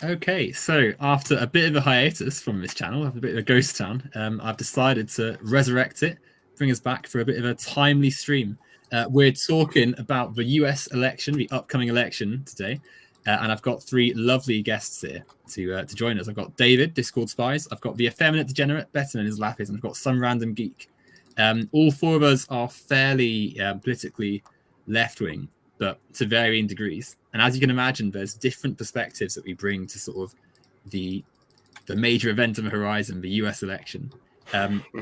Okay, so after a bit of a hiatus from this channel, a bit of a ghost town, I've decided to resurrect it, bring us back for a bit of a timely stream. We're talking about the US election, the upcoming election today, and I've got three lovely guests here to join us. I've got David, Discord Spies. I've got the Effeminate Degenerate, better known as Lapis, and I've got SomeRandomGeek. All four of us are fairly politically left-wing, but to varying degrees. And as you can imagine, there's different perspectives that we bring to sort of the major event on the horizon, the US election.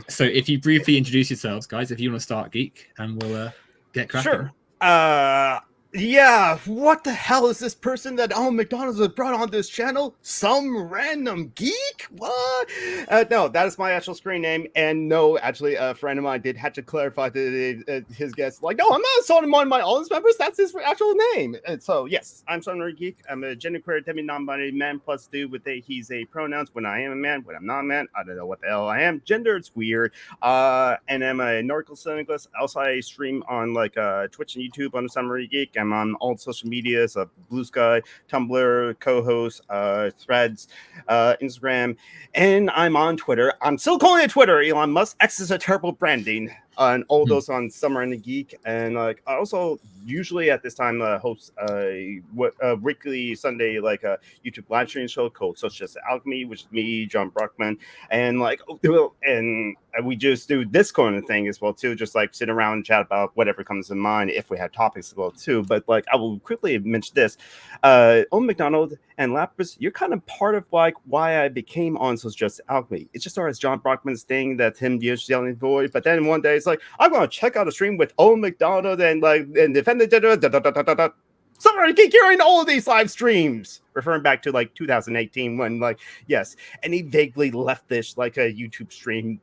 So if you briefly introduce yourselves, guys, if you want to start, Geek, and we'll get cracking. Sure. Yeah, what the hell is this person that McDonald's has brought on this channel? Some random geek? What? No, that is my actual screen name. And no, actually, a friend of mine did have to clarify to his guest, like, no, I'm not assaulting one of my audience members. That's his actual name. And so, yes, I'm Some Random Geek. I'm a genderqueer, non-binary man plus dude with he's a pronouns when I am a man, when I'm not a man. I don't know what the hell I am. Gender, it's weird. And I'm a nautical syndicalist. Also, I stream on like Twitch and YouTube on the Some Random Geek. I'm on all social media, so Blue Sky, Tumblr, co-host, Threads, Instagram, and I'm on Twitter. I'm still calling it Twitter. Elon Musk. X is a terrible branding. And all those on SomeRandomGeek, and like I also usually at this time host a weekly Sunday like a YouTube live stream show called Such as Alchemy, which is me, John Brockman, and like and we just do this kind of thing as well too, just like sit around and chat about whatever comes to mind if we have topics as well too. But like I will quickly mention this, McDonald and Lapis, you're kind of part of like why I became on Such as Alchemy. It just started as John Brockman's thing that him yelling void, but then one day it's like I'm gonna check out a stream with Owen McDonald and like and defend the Somebody keep hearing all of these live streams, referring back to like 2018 when like yes, any vaguely leftish like a YouTube stream.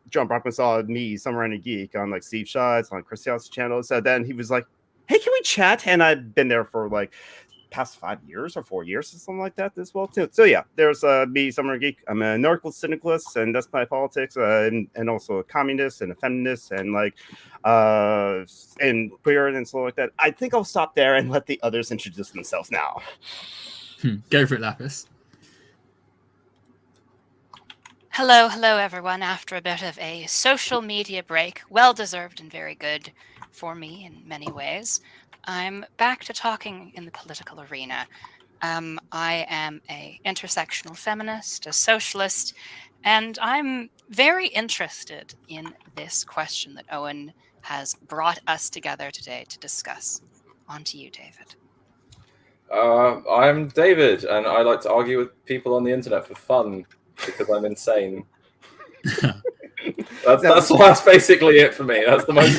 John Brockman saw me, SomeRandomGeek, on like Steve Shots on Christian's channel. So then he was like, "Hey, can we chat?" And I've been there for like past 5 years or 4 years or something like that as well too. So yeah, there's me, SomeRandomGeek. I'm a nautical syndicalist, and that's my politics, and also a communist and a feminist, and like and queer and stuff like that. I think I'll stop there and let the others introduce themselves now. Go for it, Lapis. Hello, everyone. After a bit of a social media break, well deserved and very good for me in many ways, I'm back to talking in the political arena. I am a intersectional feminist, a socialist, and I'm very interested in this question that Owen has brought us together today to discuss. On to you, David. I'm David, and I like to argue with people on the internet for fun because I'm insane. That's basically it for me. That's the most.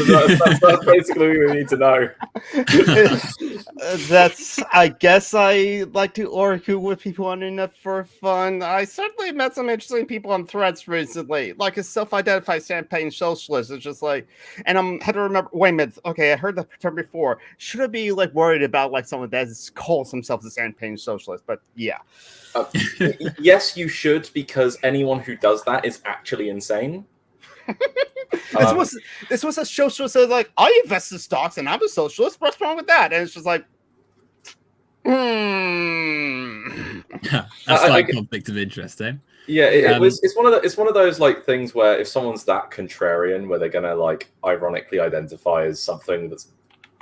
That's basically what we need to know. I guess I like to argue with people on the internet for fun. I certainly met some interesting people on Threads recently, like a self-identified campaign socialist. It's just like, and I'm had to remember. Wait a minute. Okay, I heard the term before. Should I be like worried about like someone that calls themselves a campaign socialist? But yeah. Yes, you should, because anyone who does that is actually insane. This was a socialist that like I invest in stocks and I'm a socialist. What's wrong with that? And it's just like, That's like conflict of interest, eh? Yeah, it's one of those like things where if someone's that contrarian, where they're gonna like ironically identify as something that's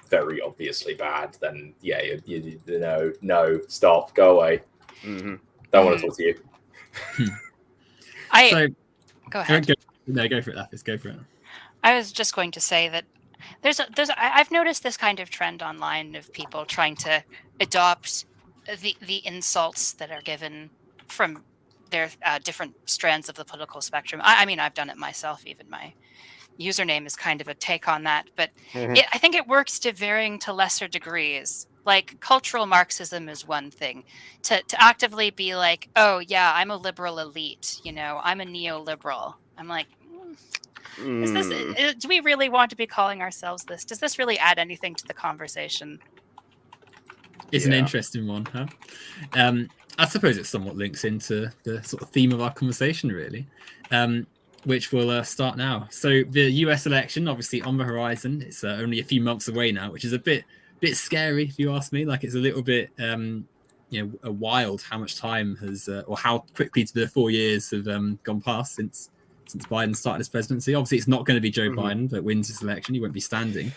very obviously bad, then yeah, you know, no, stop, go away. Mm-hmm. Don't want to talk to you. Go ahead. Go for it, Lapis. Go for it. I was just going to say that I've noticed this kind of trend online of people trying to adopt the insults that are given from their different strands of the political spectrum. I mean, I've done it myself. Even my username is kind of a take on that, but I think it works to lesser degrees. Like cultural Marxism is one thing. To actively be like, oh yeah, I'm a liberal elite, you know, I'm a neoliberal. I'm like, do we really want to be calling ourselves this? Does this really add anything to the conversation? It's an interesting one, huh? I suppose it somewhat links into the sort of theme of our conversation, really, which we'll start now. So the US election, obviously on the horizon. It's only a few months away now, which is a bit scary, if you ask me. Like it's a little bit wild how much time has or how quickly the 4 years have gone past since Biden started his presidency. Obviously, it's not going to be Joe Biden that wins this election. He won't be standing.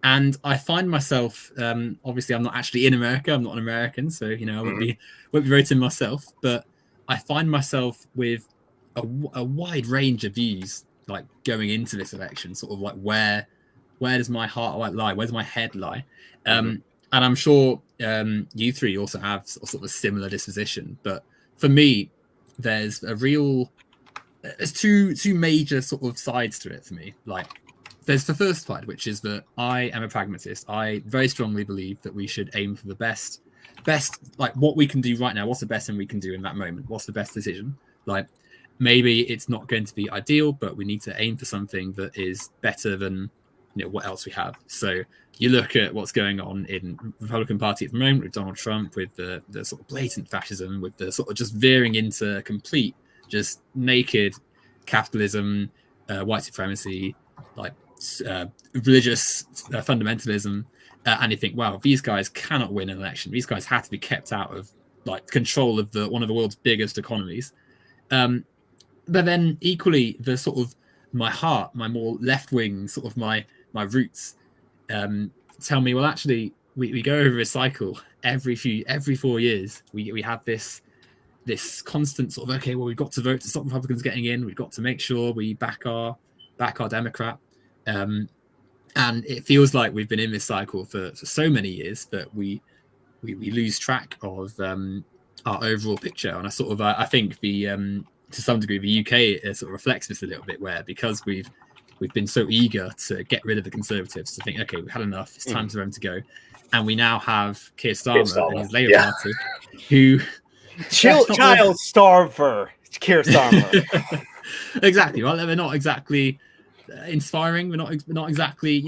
And I find myself, obviously, I'm not actually in America. I'm not an American, so I won't be voting myself. But I find myself with a wide range of views, like going into this election, sort of like where does my heart lie? Where does my head lie? And I'm sure you three also have sort of a similar disposition. But for me, there's two major sort of sides to it for me. Like, there's the first side, which is that I am a pragmatist. I very strongly believe that we should aim for the best, like what we can do right now. What's the best thing we can do in that moment? What's the best decision? Like, maybe it's not going to be ideal, but we need to aim for something that is better than what else we have. So you look at what's going on in the Republican Party at the moment with Donald Trump, with the sort of blatant fascism, with the sort of just veering into complete, just naked capitalism, white supremacy, like religious fundamentalism, and you think, wow, these guys cannot win an election. These guys have to be kept out of like control of one of the world's biggest economies. But then equally, the sort of my heart, my more left wing, sort of my roots, tell me, well, actually, we go over a cycle every 4 years. We have this constant sort of, okay, well, we've got to vote to stop Republicans getting in. We've got to make sure we back our Democrat. And it feels like we've been in this cycle for so many years that we lose track of our overall picture. And I think to some degree the UK sort of reflects this a little bit, where because we've been so eager to get rid of the Conservatives, to think, okay, we've had enough, it's time for them to go, and we now have Keir Starmer and his Labour Party, who child starver Keir Starmer. Exactly. Well, they're not exactly inspiring. We're not exactly,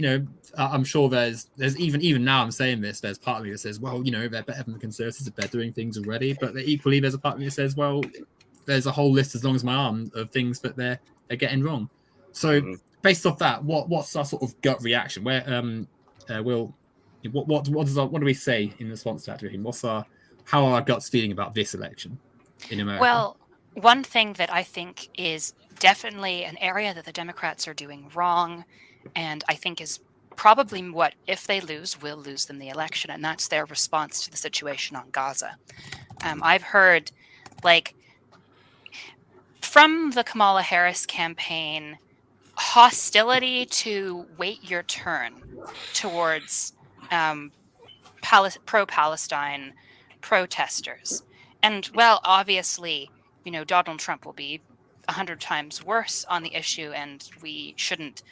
I'm sure there's even now I'm saying this, there's part of me that says, well, they're better than the Conservatives if they're doing things already, but equally there's a part of me that says, well, there's a whole list as long as my arm of things that they're getting wrong. So based off that, what's our sort of gut reaction? Where what do we say in response to that? How are our guts feeling about this election in America? Well, one thing that I think is definitely an area that the Democrats are doing wrong, and I think is probably what, if they lose, will lose them the election, and that's their response to the situation on Gaza. I've heard, like, from the Kamala Harris campaign, hostility to wait your turn towards pro-Palestine protesters. And, well, obviously, Donald Trump will be 100 times worse on the issue, and we shouldn't,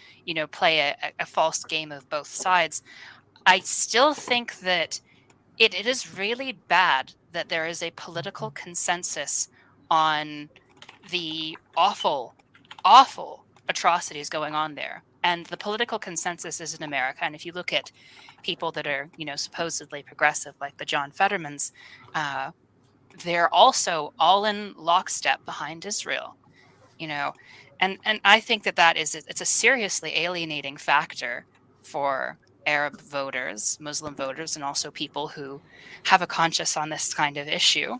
play a false game of both sides. I still think that it is really bad that there is a political consensus on the awful, awful atrocities going on there. And the political consensus is in America. And if you look at people that are, supposedly progressive, like the John Fettermans, they're also all in lockstep behind Israel, and I think that it's a seriously alienating factor for Arab voters, Muslim voters, and also people who have a conscience on this kind of issue.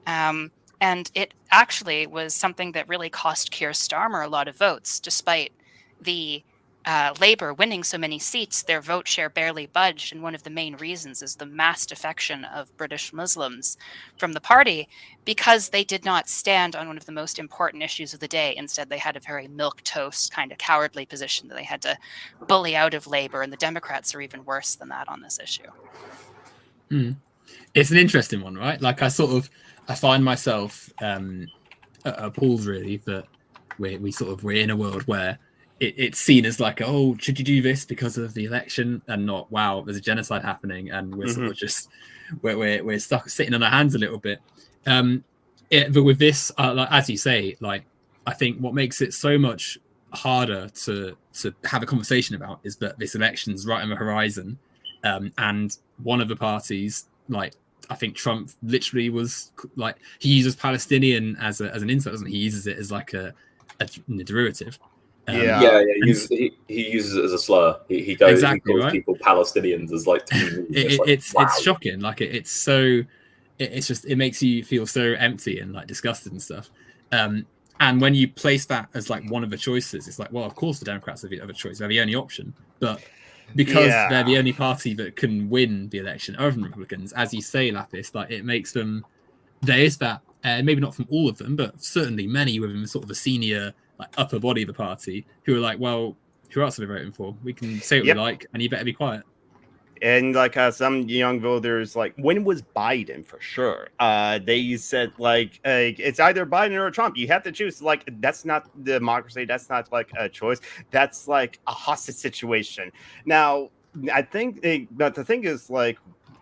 And it actually was something that really cost Keir Starmer a lot of votes, despite the Labour winning so many seats. Their vote share barely budged, and one of the main reasons is the mass defection of British Muslims from the party, because they did not stand on one of the most important issues of the day. Instead, they had a very milquetoast kind of cowardly position that they had to bully out of Labour, and the Democrats are even worse than that on this issue. It's an interesting one, right? Like, I find myself appalled, really, that we're in a world where it's seen as like, oh, should you do this because of the election, and not, wow, there's a genocide happening, and we're sort of just we're stuck sitting on our hands a little bit. But with this, like, as you say, like, I think what makes it so much harder to have a conversation about is that this election's right on the horizon, and one of the parties, like, I think Trump literally was like, he uses Palestinian as an insult, doesn't he? He uses it as like a derivative. Yeah. Yeah, he uses it as a slur. He does. Exactly, He calls right? people Palestinians as like It's wow. it's shocking. Like it's so it's just it makes you feel so empty and like disgusted and stuff. And when you place that as like one of the choices, it's like, well, of course the Democrats are the other choice. They're the only option. But because they're the only party that can win the election other than Republicans, as you say, Lapis, like it makes them. There is that, maybe not from all of them, but certainly many within sort of the senior, like upper body of the party, who are like, well, who else are we voting for? We can say what we like, and you better be quiet. And like some young voters, like when it was Biden for sure, they said like it's either Biden or Trump. You have to choose. Like that's not democracy. That's not like a choice. That's like a hostage situation. Now I think, but the thing is like.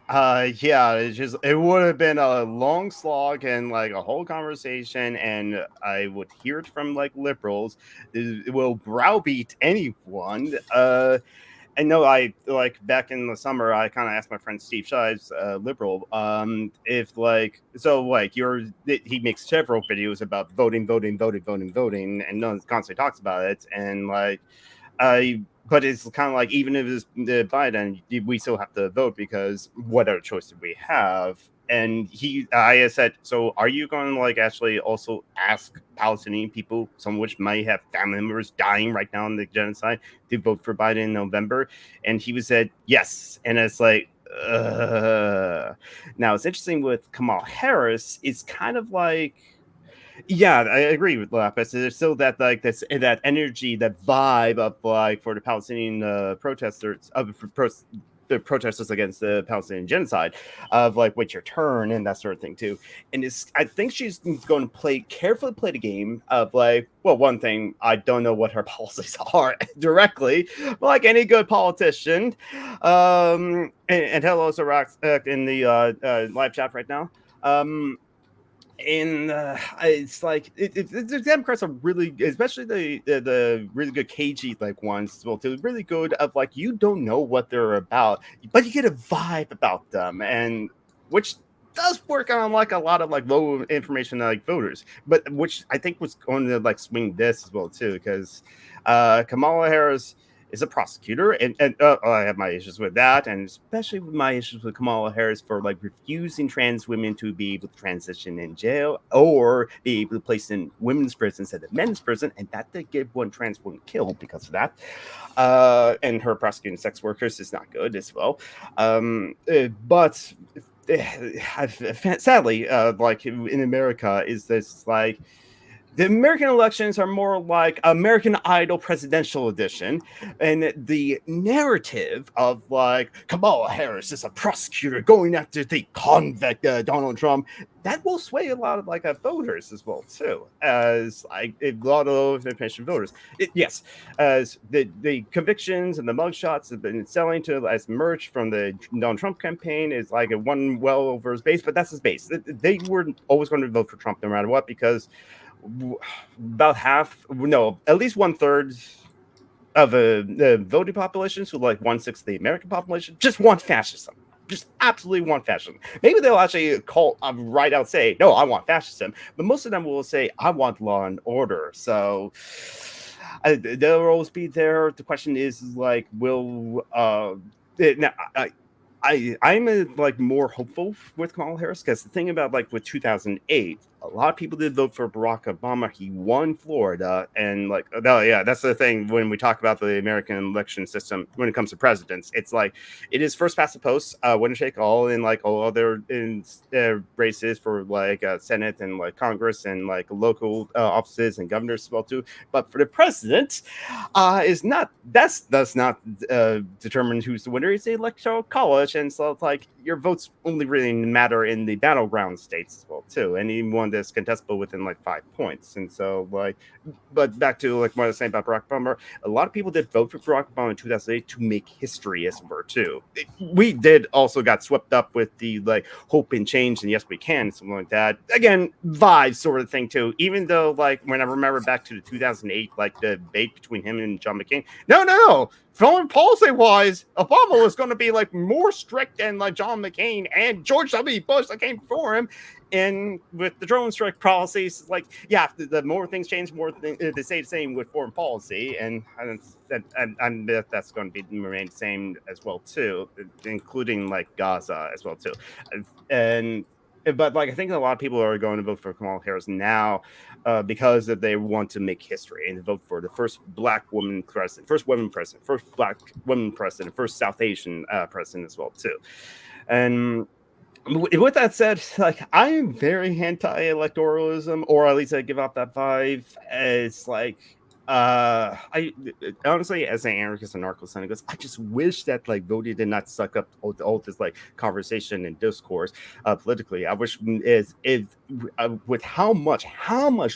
Yeah, it would have been a long slog and like a whole conversation, and I would hear it from like liberals. It will browbeat anyone. And no, I like back in the summer, I kind of asked my friend Steve Shives, liberal, if like he makes several videos about voting, and no one constantly talks about it, and like but it's kind of like even if it's Biden, we still have to vote because what other choice did we have? And I said, so are you going to like actually also ask Palestinian people, some of which might have family members dying right now in the genocide, to vote for Biden in November? And he said yes. And it's like, now it's interesting with Kamala Harris. It's kind of like. Yeah, I agree with Lapis. There's still that like that energy, that vibe of like for the Palestinian protesters the protesters against the Palestinian genocide of like wait your turn and that sort of thing too. And I think she's going to carefully play the game of like, well, one thing, I don't know what her policies are directly, but like any good politician. And hello, Sherratt, in the live chat right now. And it's like the Democrats are really, especially the really good cagey like ones as well too, really good of like you don't know what they're about, but you get a vibe about them, and which does work on like a lot of like low information like voters, but which I think was going to like swing this as well too, because Kamala Harris is a prosecutor, and I have my issues with that, and especially with my issues with Kamala Harris for like refusing trans women to be able to transition in jail or be able to place in women's prison instead of men's prison, and that did get one trans woman killed because of that. And her prosecuting sex workers is not good as well. But sadly, like in America, is this like. The American elections are more like American Idol presidential edition, and the narrative of like Kamala Harris is a prosecutor going after the convict Donald Trump, that will sway a lot of like voters as well too, as like a lot of information voters. Yes, as the convictions and the mugshots have been selling to as merch from the Donald Trump campaign is like a one well over his base, but that's his base. They were always going to vote for Trump no matter what because. About at least 1/3 of the voting population, so like 1/6 of the American population, just want fascism. Just absolutely want fascism. Maybe they'll actually call right out say, no, I want fascism. But most of them will say, I want law and order. So they'll always be there. The question is like, will now I'm like more hopeful with Kamala Harris because the thing about like with 2008, a lot of people did vote for Barack Obama. He won Florida, and like, oh yeah, that's the thing when we talk about the American election system when it comes to presidents. It's like it is first past the post, winner take all in like all other races for like Senate and like Congress and like local offices and governors as well too. But for the president, is not does not determine who's the winner. It's the electoral college, and so it's like your votes only really matter in the battleground states as well too. Anyone that's contestable within like 5 points, and so like, but back to like what I was saying about Barack Obama, a lot of people did vote for Barack Obama in 2008 to make history as it were too. We did also got swept up with the like hope and change and yes we can, something like that. Again, vibe sort of thing too. Even though like when I remember back to the 2008 like the debate between him and John McCain, no, foreign policy wise, Obama was going to be like more strict than like John McCain and George W. Bush that came before him. And with the drone strike policies, it's like, yeah, the more things change, they stay the same with foreign policy, and that's going to be remain the same as well too, including like Gaza as well too. But like I think a lot of people are going to vote for Kamala Harris now because they want to make history and vote for the first black woman president, first women president, first black women president, first South Asian president as well too. And with that said, like I am very anti-electoralism, or at least I give off that vibe. It's like I honestly, as an anarchist and narco-syndicalist, I just wish that like voting did not suck up all this like conversation and discourse politically. I wish with how much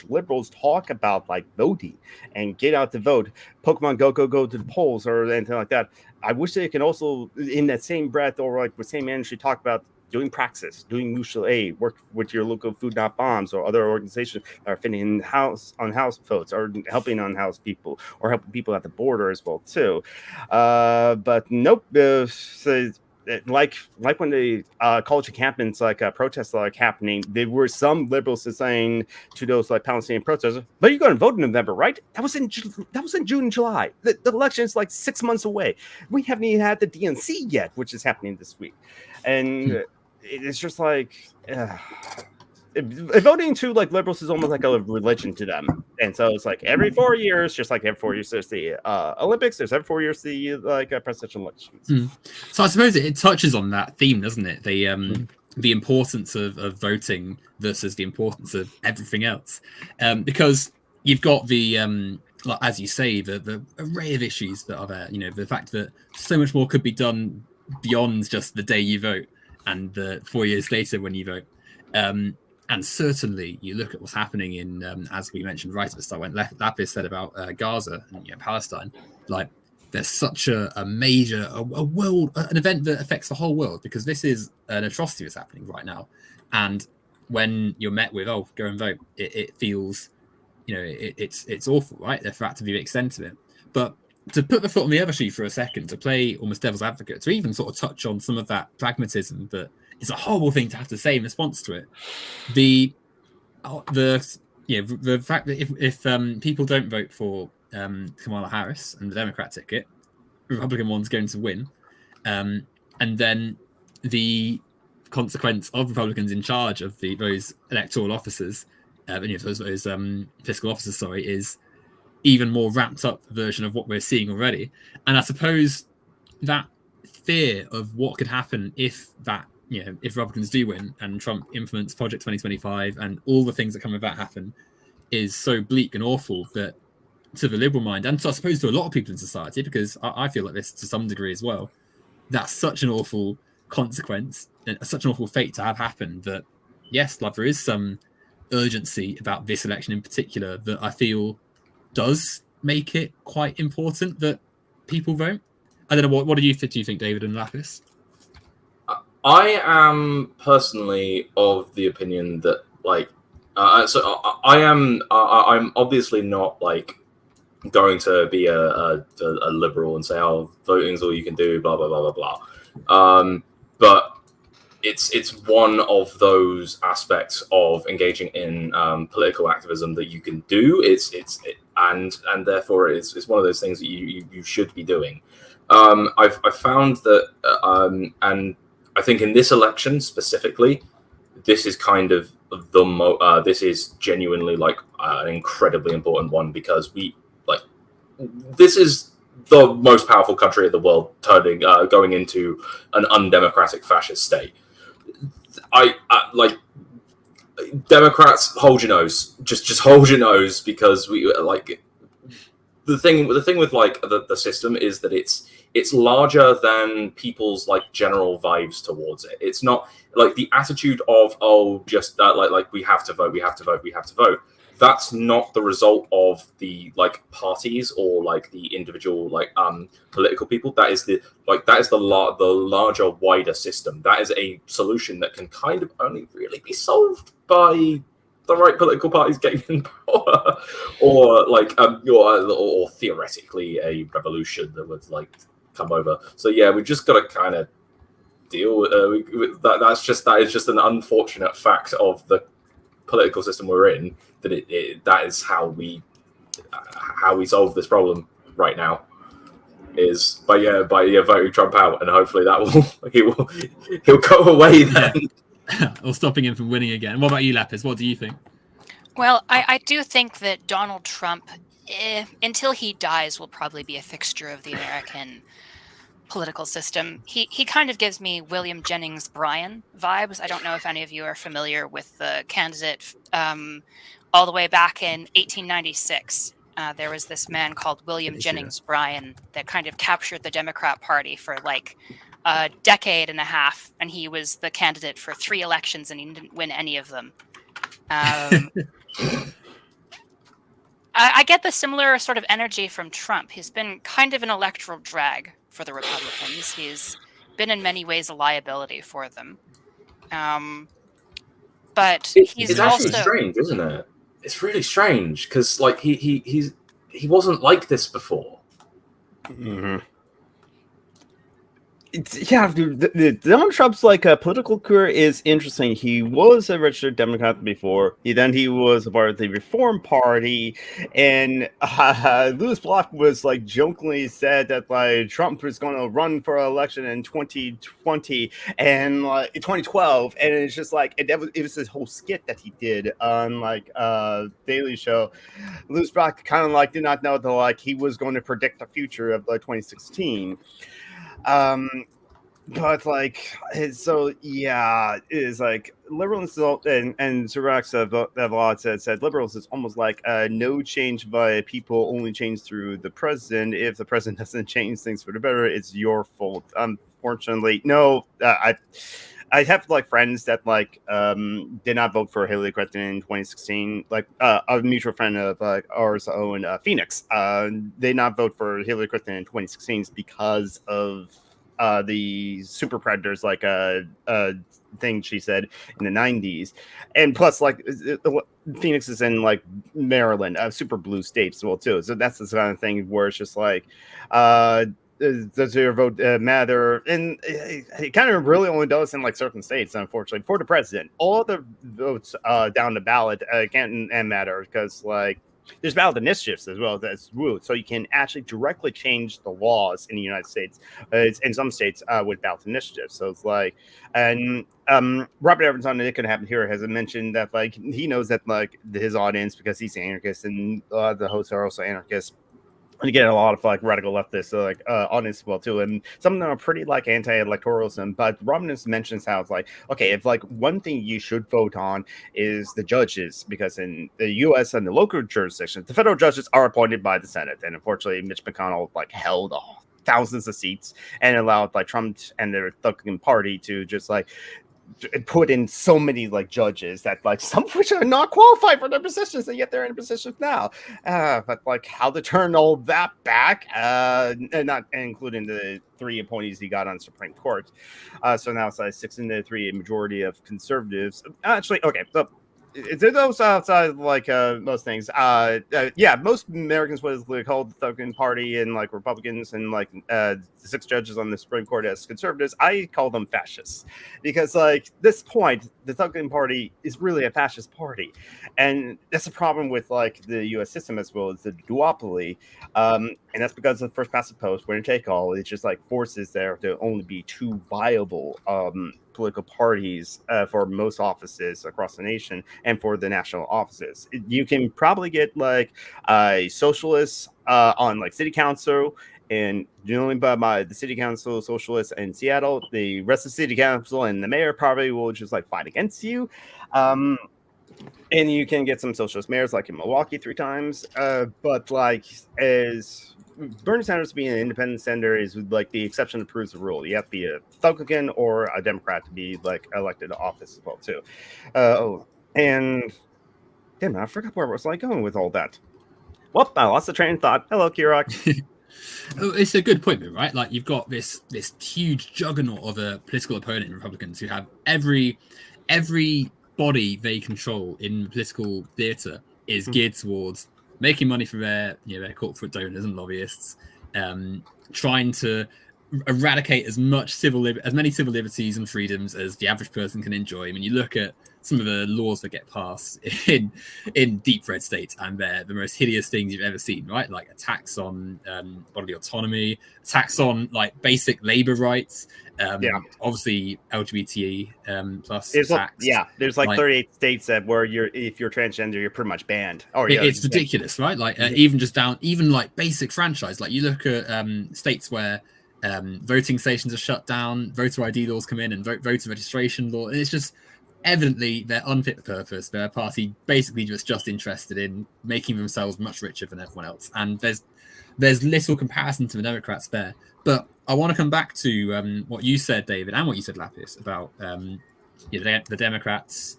liberals talk about like voting and get out to vote, Pokemon go to the polls or anything like that. I wish they can also, in that same breath or like with same energy, talk about doing praxis, doing mutual aid, work with your local Food Not Bombs or other organizations that are fitting on house votes, or helping unhoused people, or helping people at the border as well too. But nope. So, like when the college encampments, like protests like happening, there were some liberals saying to those like Palestinian protesters, "But you're going to vote in November, right? That was in June and July. The election is like 6 months away. We haven't even had the DNC yet, which is happening this week." And it's just like voting to like liberals is almost like a religion to them. And so it's like every 4 years, just like every 4 years there's the Olympics, there's every 4 years the like presidential elections. So I suppose it touches on that theme, doesn't it? The importance of voting versus the importance of everything else, because you've got the like, as you say, the array of issues that are there. You know, the fact that so much more could be done beyond just the day you vote and the 4 years later when you vote. And certainly you look at what's happening in, as we mentioned right at the start, when Lapis said about Gaza and Palestine, like there's such a major, an event that affects the whole world, because this is an atrocity that's happening right now. And when you're met with, oh, go and vote, it feels, you know, it's awful, right? The fact to the extent of it. But to put the foot on the other shoe for a second, to play almost devil's advocate, to even sort of touch on some of that pragmatism that is a horrible thing to have to say in response to it. The fact that if people don't vote for Kamala Harris and the Democrat ticket, the Republican one's going to win, and then the consequence of Republicans in charge of those electoral officers, those fiscal officers, sorry, is even more ramped up version of what we're seeing already. And I suppose that fear of what could happen if Republicans do win and Trump implements Project 2025 and all the things that come with that happen is so bleak and awful that to the liberal mind, and I suppose to a lot of people in society, because I feel like this to some degree as well, that's such an awful consequence and such an awful fate to have happen that, yes, like there is some urgency about this election in particular that I feel does make it quite important that people vote. I don't know, what do you think, David and Lapis? I am personally of the opinion that, like, I'm obviously not like going to be a liberal and say, oh, voting's all you can do, blah blah blah blah blah. But it's one of those aspects of engaging in political activism that you can do. And therefore it's one of those things that you should be doing. I've found that, and I think in this election specifically, this is kind of this is genuinely like an incredibly important one, because this is the most powerful country in the world going into an undemocratic fascist state. I like Democrats, hold your nose, just hold your nose, because we like the thing with like the system is that it's larger than people's like general vibes towards it. It's not like the attitude of, oh, just like we have to vote. That's not the result of the like parties or like the individual like political people. That is the larger, wider system. That is a solution that can kind of only really be solved by the right political parties getting in power, or like or theoretically a revolution that would like come over. So yeah, we just got to kind of deal with that. That is just an unfortunate fact of the political system we're in. That that is how we solve this problem right now. Is by voting Trump out, and hopefully that he'll go away then. Or stopping him from winning again. What about you, Lapis? What do you think? Well, I do think that Donald Trump, until he dies, will probably be a fixture of the American political system. He kind of gives me William Jennings Bryan vibes. I don't know if any of you are familiar with the candidate all the way back in 1896. There was this man called William Jennings Bryan that kind of captured the Democrat Party for like a decade and a half, and he was the candidate for 3 elections, and he didn't win any of them. I get the similar sort of energy from Trump. He's been kind of an electoral drag for the Republicans. He's been in many ways a liability for them. But it's actually strange, isn't it? It's really strange because like he wasn't like this before. Mm-hmm. Dude, Donald Trump's like political career is interesting. He was a registered Democrat before. He was a part of the Reform Party, and Louis Bloch was like jokingly said that like Trump was going to run for election in 2020 and 2012, and it's just like it was this whole skit that he did on like Daily Show. Louis Bloch kind of like did not know that like he was going to predict the future of 2016. But like, so yeah, it is like liberals and Sherratt said liberals is almost like no change by people, only change through the president. If the president doesn't change things for the better, it's your fault. Unfortunately, no, I have like friends that like did not vote for Hillary Clinton in 2016. Like a mutual friend of ours, Owen Phoenix, did not vote for Hillary Clinton in 2016 because of the super predators, like thing she said in the 90s, and plus like Phoenix is in like Maryland, super blue states as well too. So that's the kind of thing where it's just like does your vote matter? And it kind of really only does in like certain states, unfortunately, for the president. All the votes down the ballot can't matter because like there's ballot initiatives as well that's ruled, so you can actually directly change the laws in the United States. In some states with ballot initiatives. So it's like, and Robert Evans on It Could Happen Here has mentioned that like he knows that like his audience, because he's an anarchist and the hosts are also anarchists. And you get a lot of like radical leftists, like audience as well too, and some of them are pretty like anti-electoralism. But Robin mentions how it's like, okay, if like one thing you should vote on is the judges, because in the U.S. and the local jurisdictions, the federal judges are appointed by the Senate, and unfortunately, Mitch McConnell like held thousands of seats and allowed like Trump and the Republican Party to just like put in so many like judges that like some of which are not qualified for their positions, and yet they're in positions now. But like how to turn all that back, and not including the 3 appointees he got on the Supreme Court. So now it's like 6-3, a majority of conservatives. Actually, okay, so those outside like most things. Yeah, most Americans would call the Republican Party and like Republicans and like the 6 judges on the Supreme Court as conservatives. I call them fascists because like this point, the Republican Party is really a fascist party, and that's a problem with like the U.S. system as well as the duopoly. And that's because of the first past the post, winner take all. It just like forces there to only be 2 viable political parties for most offices across the nation and for the national offices. You can probably get like a socialist on like city council, and generally by the city council socialists in Seattle, the rest of the city council and the mayor probably will just like fight against you. And you can get some socialist mayors like in Milwaukee 3 times. But like as Bernie Sanders being an independent senator is like the exception that proves the rule. You have to be a Republican or a Democrat to be like elected to office as well too. And damn, I forgot where I was like going with all that. Well, I lost the train of thought. Hello, Kirok. It's a good point, right? Like you've got this huge juggernaut of a political opponent in Republicans who have every body they control in political theatre is geared towards making money for their corporate donors and lobbyists, trying to eradicate as many civil liberties and freedoms as the average person can enjoy. I mean, you look at some of the laws that get passed in deep red states, and they're the most hideous things you've ever seen, right? Like a tax on bodily autonomy, a tax on like basic labor rights, obviously LGBT plus tax. There's like 38 states that where if you're transgender, you're pretty much banned. It's ridiculous, right? Like even like basic franchise. Like you look at states where voting stations are shut down, voter ID laws come in, and voter registration law, and it's just evidently they're unfit for purpose. They're a party basically just interested in making themselves much richer than everyone else, and there's little comparison to the Democrats there. But I want to come back to what you said, David, and what you said, Lapis, about the Democrats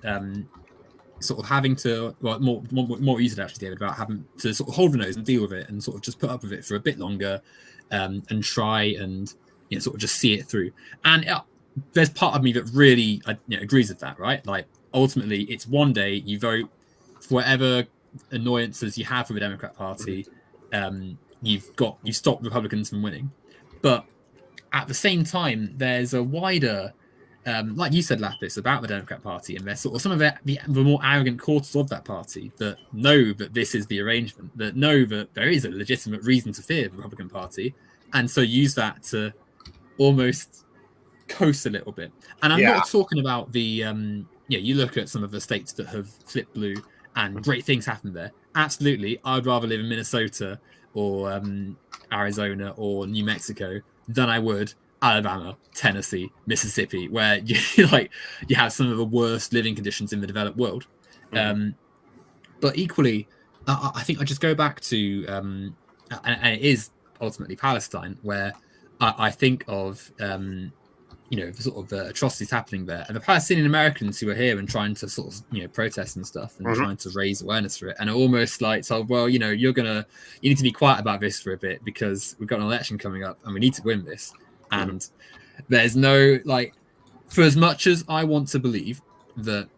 sort of having to, well, more you said actually, David, about having to sort of hold the nose and deal with it, and sort of just put up with it for a bit longer, and try and sort of just see it through. And there's part of me that really agrees with that, right? Like ultimately, it's one day you vote for whatever annoyances you have with the Democrat Party. You've stopped Republicans from winning, but at the same time, there's a wider, like you said, Lapis, about the Democrat Party, and there's sort of some of the more arrogant quarters of that party that know that this is the arrangement, that know that there is a legitimate reason to fear the Republican Party, and so use that to almost coast a little bit. And I'm not talking about the you look at some of the states that have flipped blue and great things happen there. Absolutely, I'd rather live in Minnesota or Arizona or New Mexico than I would Alabama, Tennessee, Mississippi, where you have some of the worst living conditions in the developed world. But equally, I think I just go back to and it is ultimately Palestine, where I think of the sort of atrocities happening there, and the Palestinian Americans who are here and trying to sort of protest and stuff and trying to raise awareness for it, and almost like told, well, you need to be quiet about this for a bit because we've got an election coming up and we need to win this. And there's no, like, for as much as I want to believe that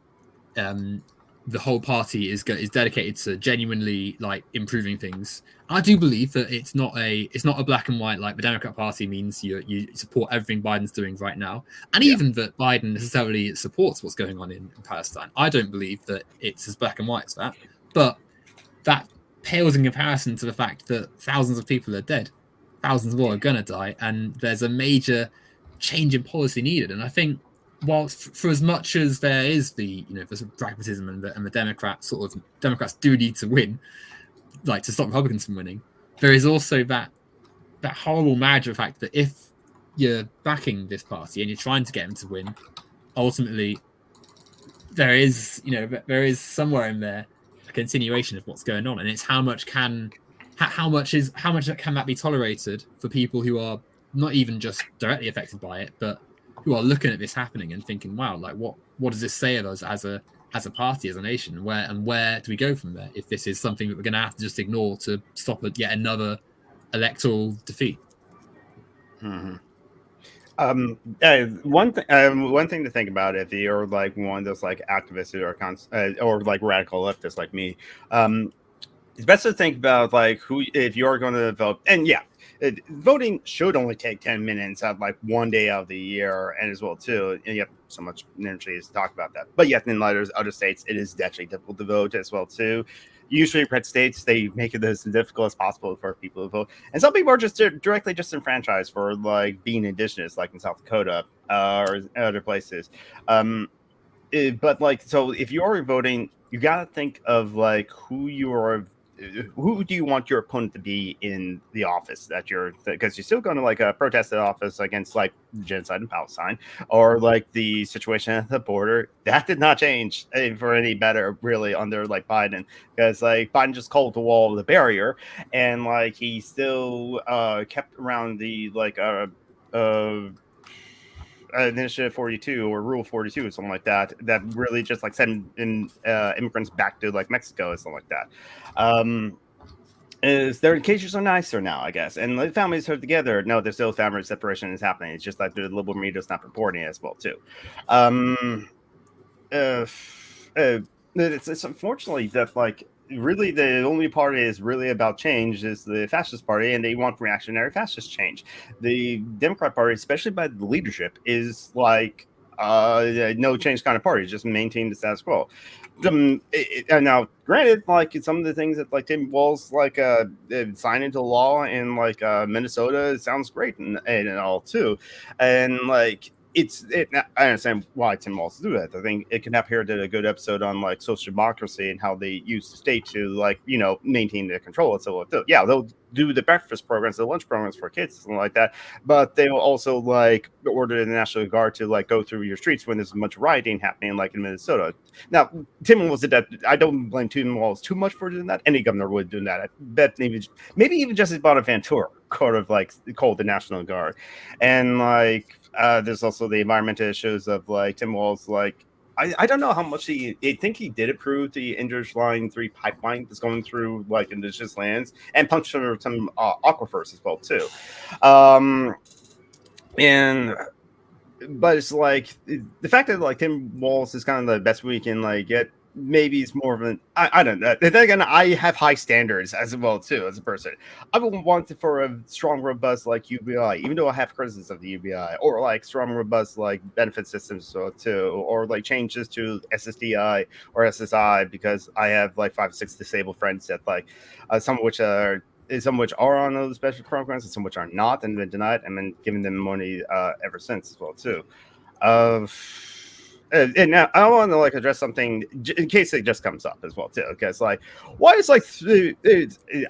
the whole party is dedicated to genuinely like improving things, I do believe that it's not a black and white, like the Democrat Party means you support everything Biden's doing right now, and even that Biden necessarily supports what's going on in Palestine. I don't believe that it's as black and white as that, but that pales in comparison to the fact that thousands of people are dead, thousands more are gonna die, and there's a major change in policy needed. And I think, whilst for as much as there is the the pragmatism and the Democrats do need to win, like to stop Republicans from winning, there is also that horrible marriage of the fact that if you're backing this party and you're trying to get them to win, ultimately there is somewhere in there a continuation of what's going on, and it's how much can that be tolerated for people who are not even just directly affected by it, but who are looking at this happening and thinking, wow, like what does this say of us as a party, as a nation? Where do we go from there if this is something that we're going to have to just ignore to stop yet another electoral defeat? One thing to think about, if you're like one of those like activists or like radical leftists like me, it's best to think about like if you're going to vote. And voting should only take 10 minutes of like one day of the year, and as well too, and you have so much energy to talk about that. But yet in other states, it is actually difficult to vote as well too. Usually red states, they make it as difficult as possible for people to vote, and some people are just directly disenfranchised for like being indigenous, like in South Dakota or other places. But like, so if you are voting, you got to think of like who do you want your opponent to be in the office that because you're still going to like protest the office against like genocide in Palestine, or like the situation at the border that did not change for any better really under like Biden, because like Biden just called the wall the barrier, and like he still kept around the like Initiative 42 or Rule 42 or something like that really just like send in immigrants back to like Mexico and something like that. Is their cases are nicer now, I guess, and the families are together. No, there's still family separation is happening. It's just like the liberal media's not reporting it as well too. it's unfortunately that like really the only party is really about change is the fascist party, and they want reactionary fascist change. The Democrat Party, especially by the leadership, is like no change kind of party, just maintain the status quo. And now, granted, like some of the things that like Tim Walz like signed into law in like Minnesota, it sounds great and all too, and like I understand why Tim Walz do that. I think Knapp here did a good episode on like social democracy and how they use the state to like maintain their control and so on. Yeah, they'll do the breakfast programs, the lunch programs for kids, something like that. But they will also like order the National Guard to like go through your streets when there's much rioting happening, like in Minnesota. Now, Tim Walz did that. I don't blame Tim Walz too much for doing that. Any governor would do that. I bet maybe even Justice Bonaventura could have like called the National Guard, and like. There's also the environmental issues of like Tim Walz. Like I don't know how much I think he did approve the Ender's Line 3 pipeline that's going through like indigenous lands and puncture some aquifers as well too. But it's like the fact that like Tim Walz is kind of the best we can like get. Maybe it's more of an I don't know. Then again, I have high standards as well too as a person. I would want it for a strong, robust like UBI, even though I have criticisms of the UBI, or like strong, robust like benefit systems too, or like changes to SSDI or SSI, because I have like 5 or 6 disabled friends that like some of which are on those special programs and some which are not and been denied, and been giving them money ever since as well too. And now I want to like address something in case it just comes up as well too, because like why is like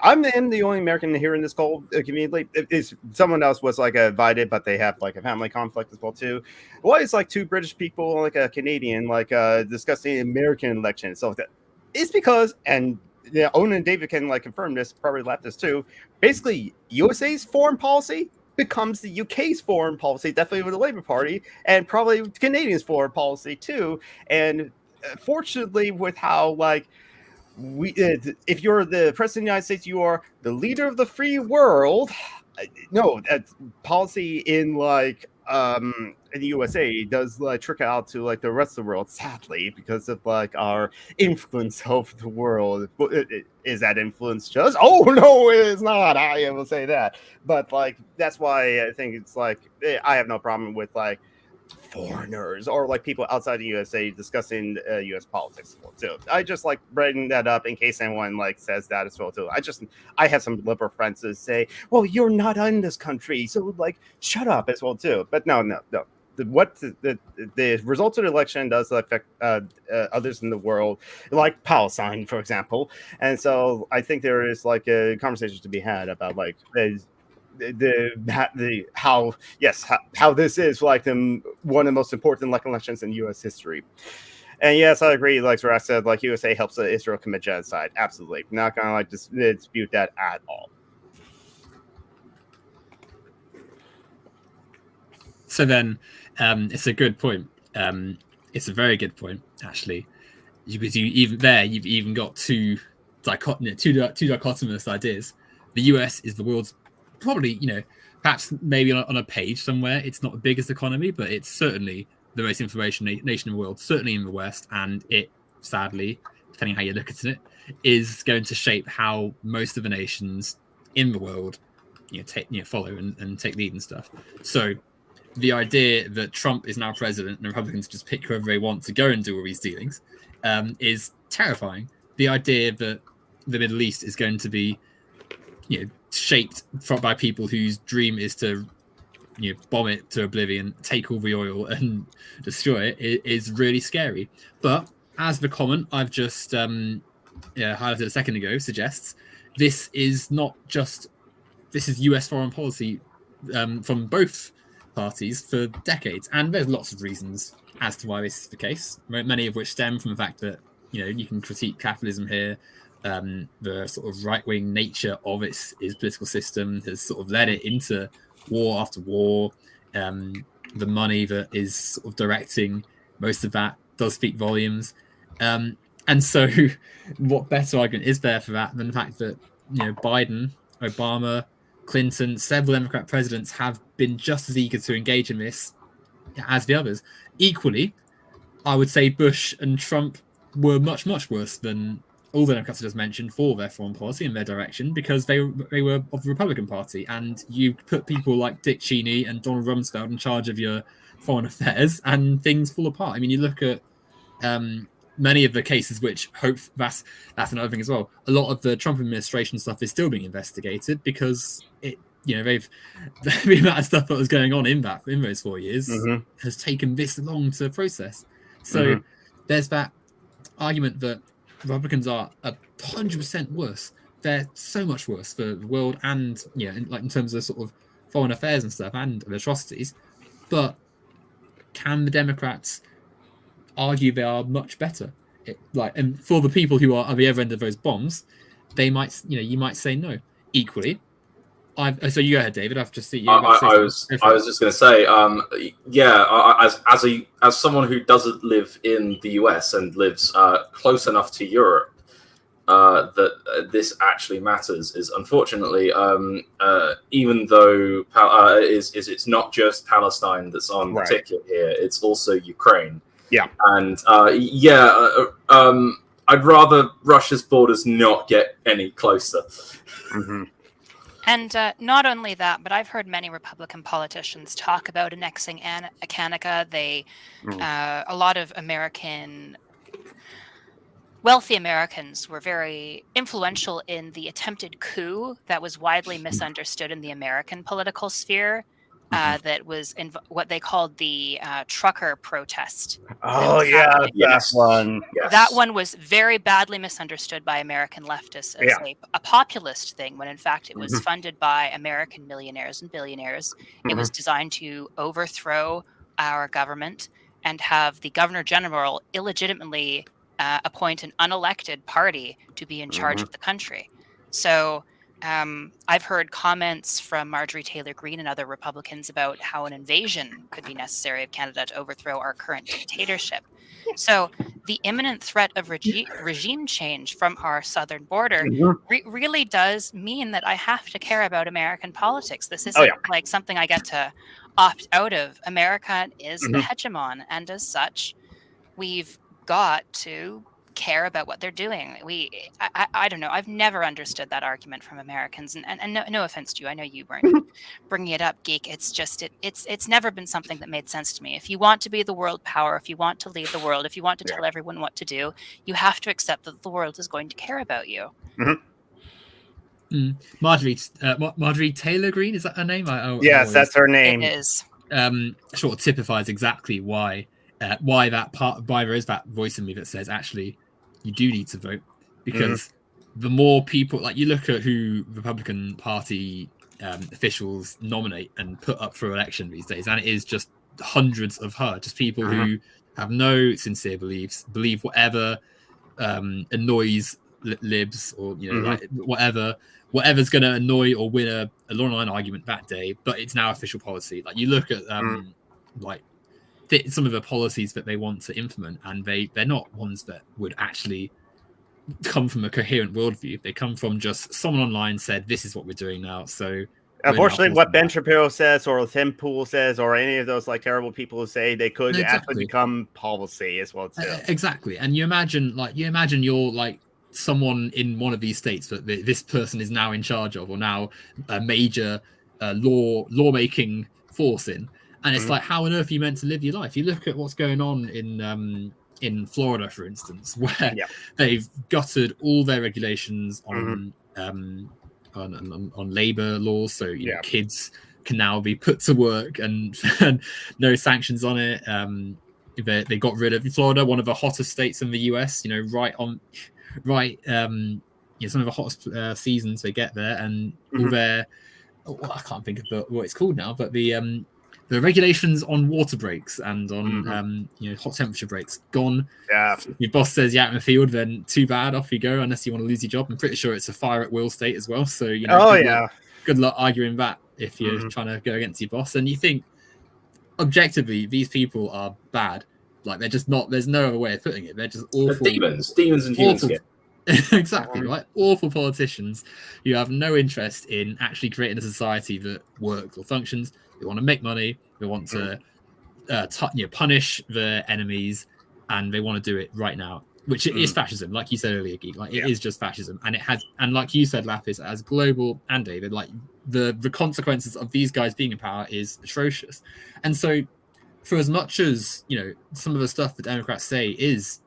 I'm the only American here in this call conveniently. Is someone else was like invited, but they have like a family conflict as well too. Why is like 2 British people, like a Canadian, like discussing American elections? So it's because, and yeah, Owen and David can like confirm this, probably Lapis too. Basically, USA's foreign policy becomes the UK's foreign policy, definitely with the Labour Party, and probably Canadians' foreign policy too. And fortunately, with how like if you're the president of the United States, you are the leader of the free world. No, that policy in like in the USA does like trickle out to like the rest of the world, sadly, because of like our influence over the world. Is that influence just? Oh no, it is not. I will say that, but like that's why I think it's like I have no problem with like foreigners or like people outside the USA discussing US politics as well too. I just like bringing that up in case anyone like says that as well too. I have some liberal friends that say, well, you're not in this country, so like shut up as well too. But no. The results of the election does affect others in the world, like Palestine, for example. And so I think there is like a conversation to be had about like how this is like one of the most important elections in U.S. history. And yes, I agree. Like Sherratt said, like USA helps Israel commit genocide. Absolutely, not gonna like dispute that at all. So then, it's a good point. It's a very good point, actually, because you've even got two dichotomous ideas. The US is the world's probably, perhaps maybe on a page somewhere, it's not the biggest economy, but it's certainly the most information nation in the world, certainly in the West, and it, sadly, depending on how you look at it, is going to shape how most of the nations in the world, follow and take lead and stuff. So the idea that Trump is now president and Republicans just pick whoever they want to go and do all these dealings is terrifying. The idea that the Middle East is going to be, shaped by people whose dream is to, bomb it to oblivion, take all the oil and destroy it is really scary. But as the comment I've just highlighted a second ago suggests, this is US foreign policy from both parties for decades, and there's lots of reasons as to why this is the case, many of which stem from the fact that you can critique capitalism here. The sort of right-wing nature of its political system has sort of led it into war after war. The money that is sort of directing most of that does speak volumes. And so what better argument is there for that than the fact that Biden, Obama, Clinton, several Democrat presidents have been just as eager to engage in this as the others. Equally, I would say Bush and Trump were much worse than all the Democrats I just mentioned for their foreign policy and their direction, because they were of the Republican Party, and you put people like Dick Cheney and Donald Rumsfeld in charge of your foreign affairs, and things fall apart. I mean, you look at many of the cases, which that's another thing as well. A lot of the Trump administration stuff is still being investigated because the amount of stuff that was going on in those 4 years has taken this long to process. So there's that argument that Republicans are 100% worse. They're so much worse for the world, and in terms of sort of foreign affairs and stuff and the atrocities. But can the Democrats argue they are much better? And for the people who are at the other end of those bombs, they might, you might say no. Equally, so you go ahead, David. I've just seen you. I was just going to say, as someone who doesn't live in the US and lives close enough to Europe, that this actually matters is unfortunately, even though it's not just Palestine that's on the ticket here, it's also Ukraine. Yeah, and I'd rather Russia's borders not get any closer. And not only that, but I've heard many Republican politicians talk about annexing Kanika. A lot of wealthy Americans were very influential in the attempted coup that was widely misunderstood in the American political sphere. That was in what they called the trucker protest. Oh yeah, that one. Yes. That one was very badly misunderstood by American leftists as a populist thing, when in fact it was funded by American millionaires and billionaires. It was designed to overthrow our government and have the governor general illegitimately appoint an unelected party to be in charge of the country. So I've heard comments from Marjorie Taylor Greene and other Republicans about how an invasion could be necessary of Canada to overthrow our current dictatorship. So the imminent threat of regime change from our southern border really does mean that I have to care about American politics. This isn't like something I get to opt out of. America is the hegemon, and as such, we've got to care about what they're doing. I don't know. I've never understood that argument from Americans, and no offense to you. I know you weren't bringing it up, Geek. It's just it's never been something that made sense to me. If you want to be the world power, if you want to lead the world, if you want to tell everyone what to do, you have to accept that the world is going to care about you. Marjorie Taylor Greene, is that her name? Yes, that's her name. It is. Sort of typifies exactly why there is that voice in me that says actually you do need to vote, because the more people, like, you look at who Republican Party officials nominate and put up for election these days, and it is just hundreds of just people who have no sincere beliefs, believe whatever annoys libs, or like whatever's going to annoy or win a long line argument that day, but it's now official policy. Like, you look at some of the policies that they want to implement, and they're not ones that would actually come from a coherent worldview. They come from just someone online said, this is what we're doing now. So unfortunately, what Ben Shapiro says, or Tim Pool says, or any of those like terrible people who say they could actually become policy as well too. Exactly. And you imagine you're like someone in one of these states that this person is now in charge of, or now a major lawmaking force in. And it's like, how on earth are you meant to live your life? You look at what's going on in Florida, for instance, where they've gutted all their regulations on labor laws. So kids can now be put to work and no sanctions on it. They got rid of Florida, one of the hottest states in the US. Some of the hottest seasons they get there, and all their I can't think of what it's called now, but the regulations on water breaks and on hot temperature breaks gone. Yeah. If your boss says you're out in the field, then too bad, off you go, unless you want to lose your job. I'm pretty sure it's a fire at will state as well. So good luck arguing that if you're trying to go against your boss. And you think objectively these people are bad. Like, they're just not. There's no other way of putting it. They're just awful. They're demons and human skin. Exactly, right? Awful politicians who have no interest in actually creating a society that works or functions. They want to make money. They want to punish their enemies, and they want to do it right now. which is fascism, like you said earlier, Geek. Like it is just fascism, and it has, and like you said, Lapis, as global and David, like the consequences of these guys being in power is atrocious. And so, for as much as some of the stuff the Democrats say is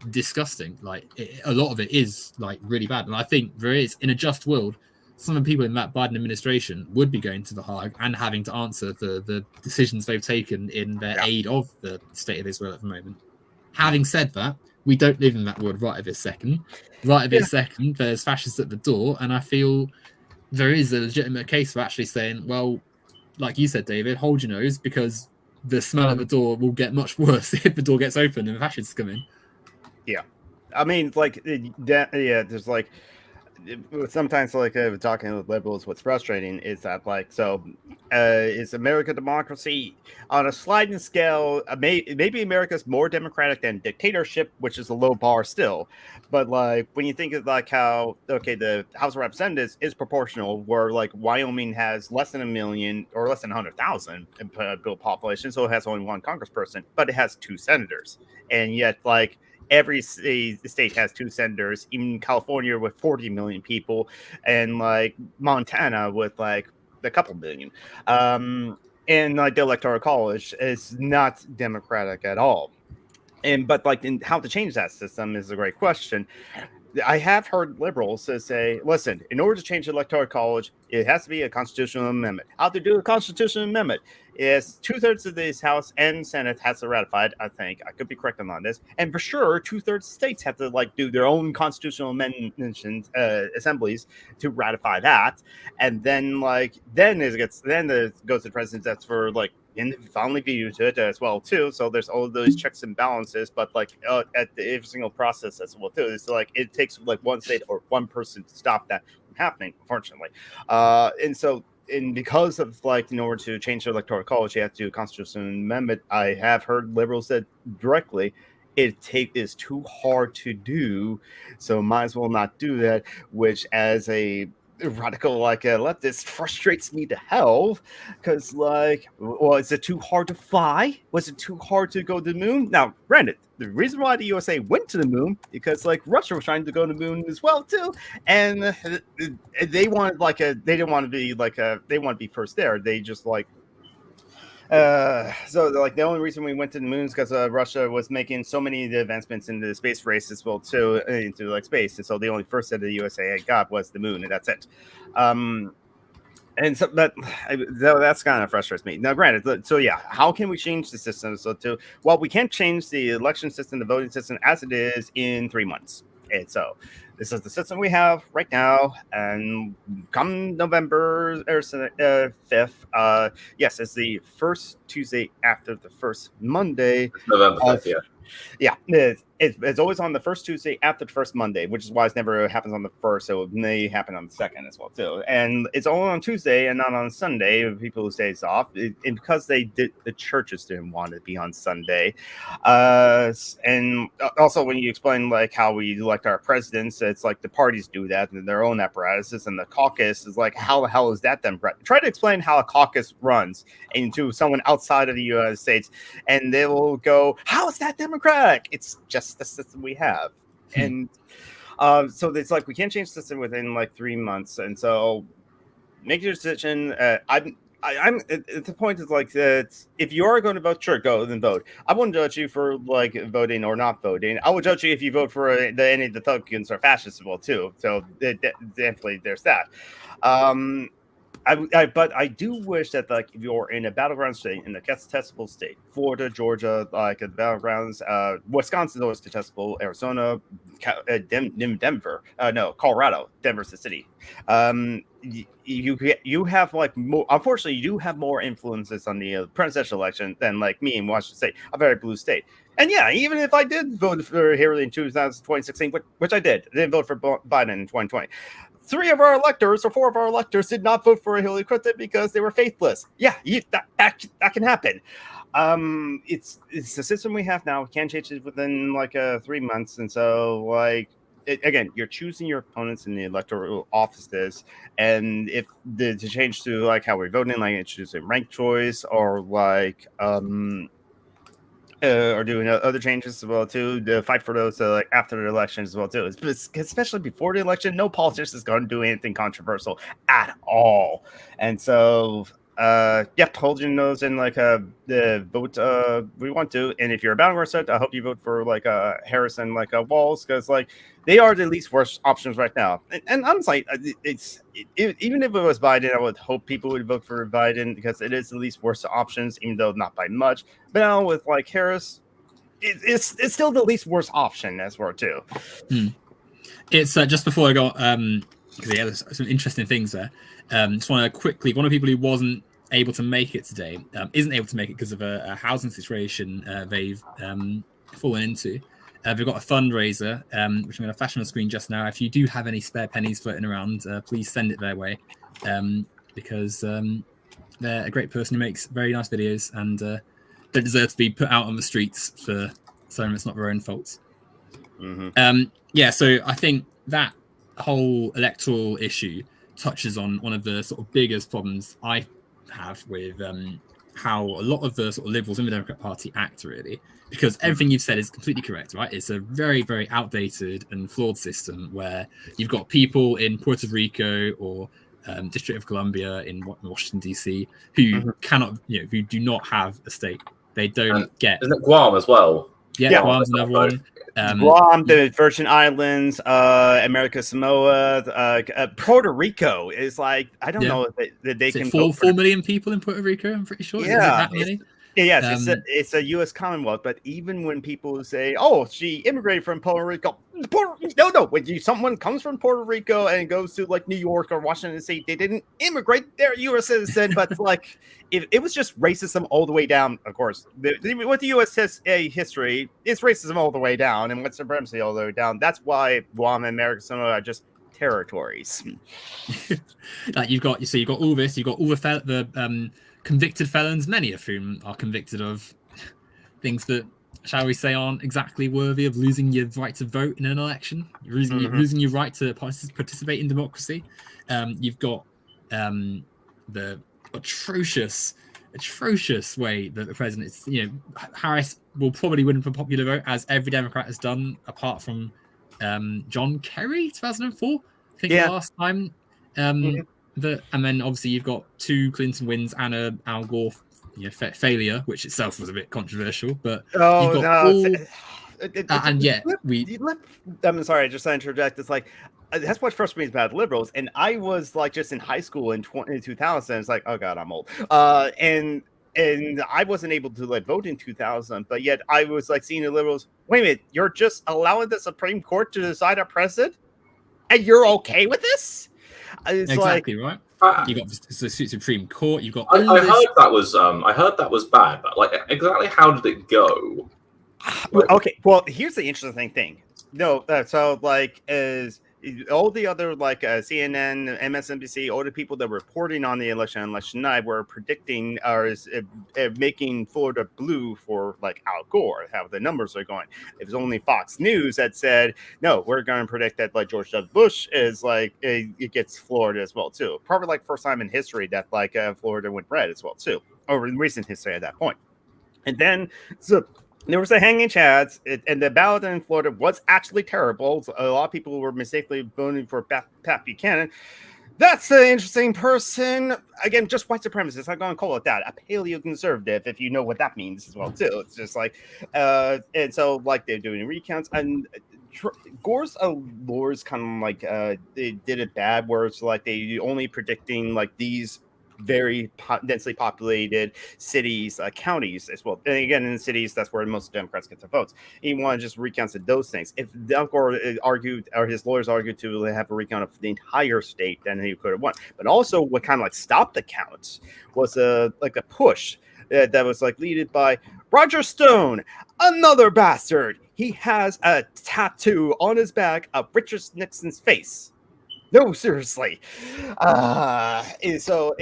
disgusting, like a lot of it is like really bad, and I think there is, in a just world, some of the people in that Biden administration would be going to the Hague and having to answer for the decisions they've taken in their aid of the state of Israel at the moment. Having said that, we don't live in that world right at this second. Right at this second, there's fascists at the door, and I feel there is a legitimate case for actually saying, well, like you said, David, hold your nose, because the smell of the door will get much worse if the door gets open and the fascists come in. Yeah. I mean, like, there's like, sometimes like talking with liberals, what's frustrating is that like, so is America democracy? On a sliding scale, maybe America's more democratic than dictatorship, which is a low bar still. But like when you think of like how the House of Representatives is proportional, where like Wyoming has less than 1 million or less than 100,000 built population, so it has only one congressperson, but it has 2 senators, and yet like every state has 2 senators, even California with 40 million people, and like Montana with like a couple million. And like the Electoral College is not democratic at all. But like how to change that system is a great question. I have heard liberals say, listen, in order to change the Electoral College, it has to be a constitutional amendment. How to do a constitutional amendment is 2/3 of this House and Senate has to ratify it, I think. I could be correct on this. And for sure, 2/3 of states have to like do their own constitutional amendments, assemblies to ratify that. And then then it goes to the president. That's for like and finally vetoed it as well too. So there's all of those checks and balances, but like at every single process as well too. It's like it takes like one state or one person to stop that from happening, unfortunately. And because of like in order to change the Electoral College, you have to do a constitutional amendment. I have heard liberals said directly it is too hard to do, so might as well not do that. Which as a radical like a leftist frustrates me to hell, because like, well, is it too hard to fly? Was it too hard to go to the moon? Now granted, the reason why the USA went to the moon because like Russia was trying to go to the moon as well too, and they wanted like they didn't want to be like they want to be first there. They just like so like the only reason we went to the moon is because Russia was making so many advancements into the space race as well too, into like space, and so the only first that the USA had got was the moon, and that's it. And so that's kind of frustrates me. Now, granted, so yeah, how can we change the system? Well, we can't change the election system, the voting system as it is in 3 months. And so this is the system we have right now. And come November 5th, yes, it's the first Tuesday after the first Monday. November 5th, yeah. Yeah, it's always on the first Tuesday after the first Monday, which is why it never happens on the first, so it may happen on the second as well too. And it's only on Tuesday and not on Sunday. People who say it's off, and because the churches didn't want it to be on Sunday. And also when you explain like how we elect our presidents, it's like the parties do that in their own apparatuses, and the caucus is like, how the hell is that democratic? Try to explain how a caucus runs into someone outside of the United States, and they will go, how is that democratic? It's just the system we have. And so it's like we can't change the system within like 3 months, and so make your decision. I'm at the point is like that if you are going to vote, sure, go and vote. I wouldn't judge you for like voting or not voting. I would judge you if you vote for any of the Thuggins or fascists as well too. So definitely there's that. But I do wish that like if you're in a battleground state, in a contestable state, Florida, Georgia, like the battlegrounds, Wisconsin's always contestable, Arizona, Denver, Colorado, Denver's the city. You have like more. Unfortunately, you do have more influences on the presidential election than like me in Washington State, a very blue state. And yeah, even if I did vote for Hillary in 2016, which I did vote for Biden in 2020. 4 of our electors did not vote for Hillary Clinton because they were faithless. Yeah, that can happen. It's the system we have now. We can't change it within like 3 months, and so like again, you're choosing your opponents in the electoral offices, and if to change to like how we're voting, like choosing ranked choice or like are doing other changes as well too to fight for those like after the election as well too. Especially before the election, no politician is going to do anything controversial at all, and so holding those in like the vote we want to. And if you're a battleground, I hope you vote for like Harris and like Walls, because like they are the least worst options right now. And honestly, even if it was Biden, I would hope people would vote for Biden because it is the least worst options, even though not by much. But now with like Harris, it's still the least worst option as well too. It's just before I got because there's some interesting things there. Just want to quickly, one of the people who wasn't able to make it today isn't able to make it because of a housing situation they've fallen into. We've got a fundraiser, which I'm going to flash on the screen just now. If you do have any spare pennies floating around, please send it their way, because they're a great person who makes very nice videos and don't deserve to be put out on the streets for something that's not their own faults. So I think that whole electoral issue touches on one of the sort of biggest problems I have with how a lot of the sort of liberals in the Democrat Party act, really, because everything you've said is completely correct, right? It's a very, very outdated and flawed system where you've got people in Puerto Rico or District of Columbia in Washington DC who cannot, who do not have a state. They don't get. Isn't it Guam as well? Yeah, Guam's another one. Guam, the Virgin Islands, America Samoa, Puerto Rico is like, I don't know if they can. 4 million people in Puerto Rico, I'm pretty sure. Yeah, is it that many? Yes, it's a U.S. Commonwealth, but even when people say, "Oh, she immigrated from Puerto Rico," no. When someone comes from Puerto Rico and goes to like New York or Washington State, they didn't immigrate; they're a U.S. citizen. But like, it was just racism all the way down. Of course, with the U.S. history, it's racism all the way down, and white supremacy all the way down. That's why Guam and America Samoa are just territories. Like you've got all this, you've got all the convicted felons, many of whom are convicted of things that, shall we say, aren't exactly worthy of losing your right to vote in an election, losing your right to participate in democracy. You've got the atrocious way that the president is, Harris will probably win for popular vote, as every Democrat has done, apart from John Kerry, 2004, I think, the last time. And then obviously you've got 2 Clinton wins and a Al Gore failure, which itself was a bit controversial. But I'm sorry, I just interject. It's like that's what frustrates me about liberals. And I was like just in high school in 2000. It's like, oh god, I'm old. And I wasn't able to like vote in 2000, but yet I was like seeing the liberals. Wait a minute, you're just allowing the Supreme Court to decide our president, and you're okay with this? It's exactly like, right. You got the Supreme Court. You got. I heard that was. I heard that was bad, but like, exactly how did it go? Okay, well, here's the interesting thing. No, so like, is all the other like CNN, MSNBC, all the people that were reporting on the election night were predicting or making Florida blue for like Al Gore, how the numbers are going. It was only Fox News that said, no, we're going to predict that like George W. Bush is like it gets Florida as well too. Probably like first time in history that like Florida went red as well too, or in recent history at that point. And then there was a hanging chads, and the ballot in Florida was actually terrible. So a lot of people were mistakenly voting for Pat Buchanan. That's an interesting person. Again, just white supremacist. I'm going to call it that. A paleoconservative, if you know what that means as well, too. It's just like, and so like they're doing recounts. And Gore's lawyers kind of like, they did it bad, where it's like they only predicting like these very densely populated cities, counties as well. And again, in the cities, that's where most Democrats get their votes. He wanted to just recount those things. If Al Gore argued, or his lawyers argued to have a recount of the entire state, then he could have won. But also, what kind of like stopped the counts was a push that was like led by Roger Stone, another bastard. He has a tattoo on his back of Richard Nixon's face. No, seriously. So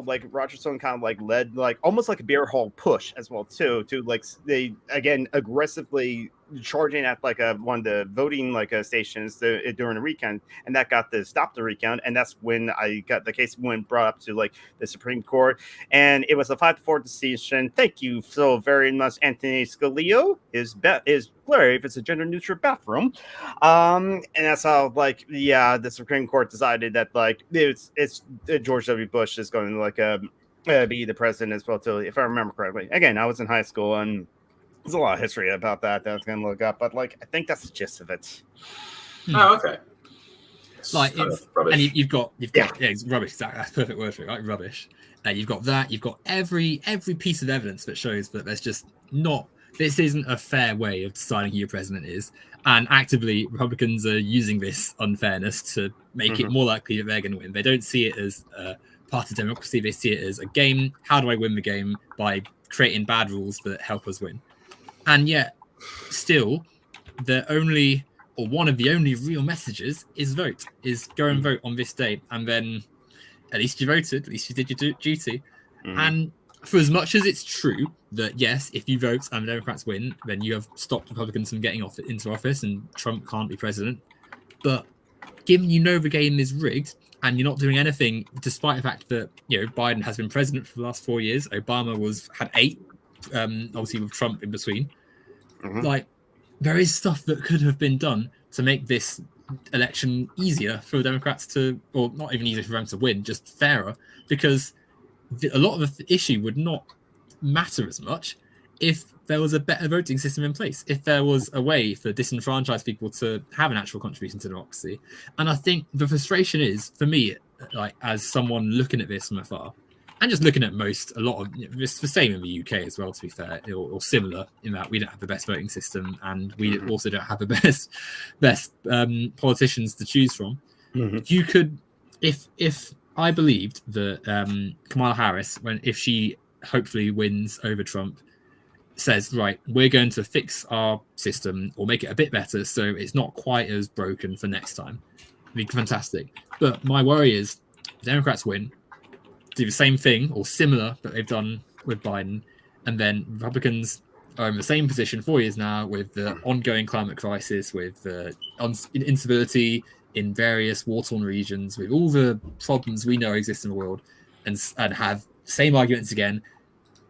like Roger Stone kind of like led like almost like a beer hall push as well too, to like they again aggressively charging at like one of the voting stations during the recount, and that got to stop the recount. And that's when I got the case went brought up to like the Supreme Court, and it was a 5-4 decision. Thank you so very much, Anthony Scalia. His grave is a gender neutral bathroom, and that's how the Supreme Court decided that it's George W. Bush is going to be the president as well too, if I remember correctly. Again, I was in high school, and there's a lot of history about that I was going to look up, but I think that's the gist of it. Oh, okay. And you've got it's rubbish. Exactly, that's a perfect word for it, right? Rubbish. You've got that. You've got every piece of evidence that shows that there's just not. This isn't a fair way of deciding who your president is, and actively Republicans are using this unfairness to make it more likely that they're going to win. They don't see it as part of democracy. They see it as a game. How do I win the game? By creating bad rules that help us win. And yet, still, one of the only real messages is vote. Is go and vote on this day, and then at least you voted. At least you did your duty. And for as much as it's true that yes, if you vote and the Democrats win, then you have stopped Republicans from getting into office, and Trump can't be president. But given the game is rigged, and you're not doing anything, despite the fact that Biden has been president for the last 4 years, Obama had 8, obviously with Trump in between. There is stuff that could have been done to make this election easier for the Democrats or not even easier for them to win, just fairer, because a lot of the issue would not matter as much if there was a better voting system in place, if there was a way for disenfranchised people to have an actual contribution to democracy. And I think the frustration is, for me, as someone looking at this from afar, and just looking at it's the same in the UK as well, to be fair, or similar, in that we don't have the best voting system, and we also don't have the best politicians to choose from. You could, if I believed that Kamala Harris, if she hopefully wins over Trump, says, right, we're going to fix our system or make it a bit better so it's not quite as broken for next time, it'd be fantastic. But my worry is the Democrats win, do the same thing or similar that they've done with Biden, and then Republicans are in the same position 4 years now with the ongoing climate crisis, with the instability in various war-torn regions, with all the problems we know exist in the world, and have the same arguments again,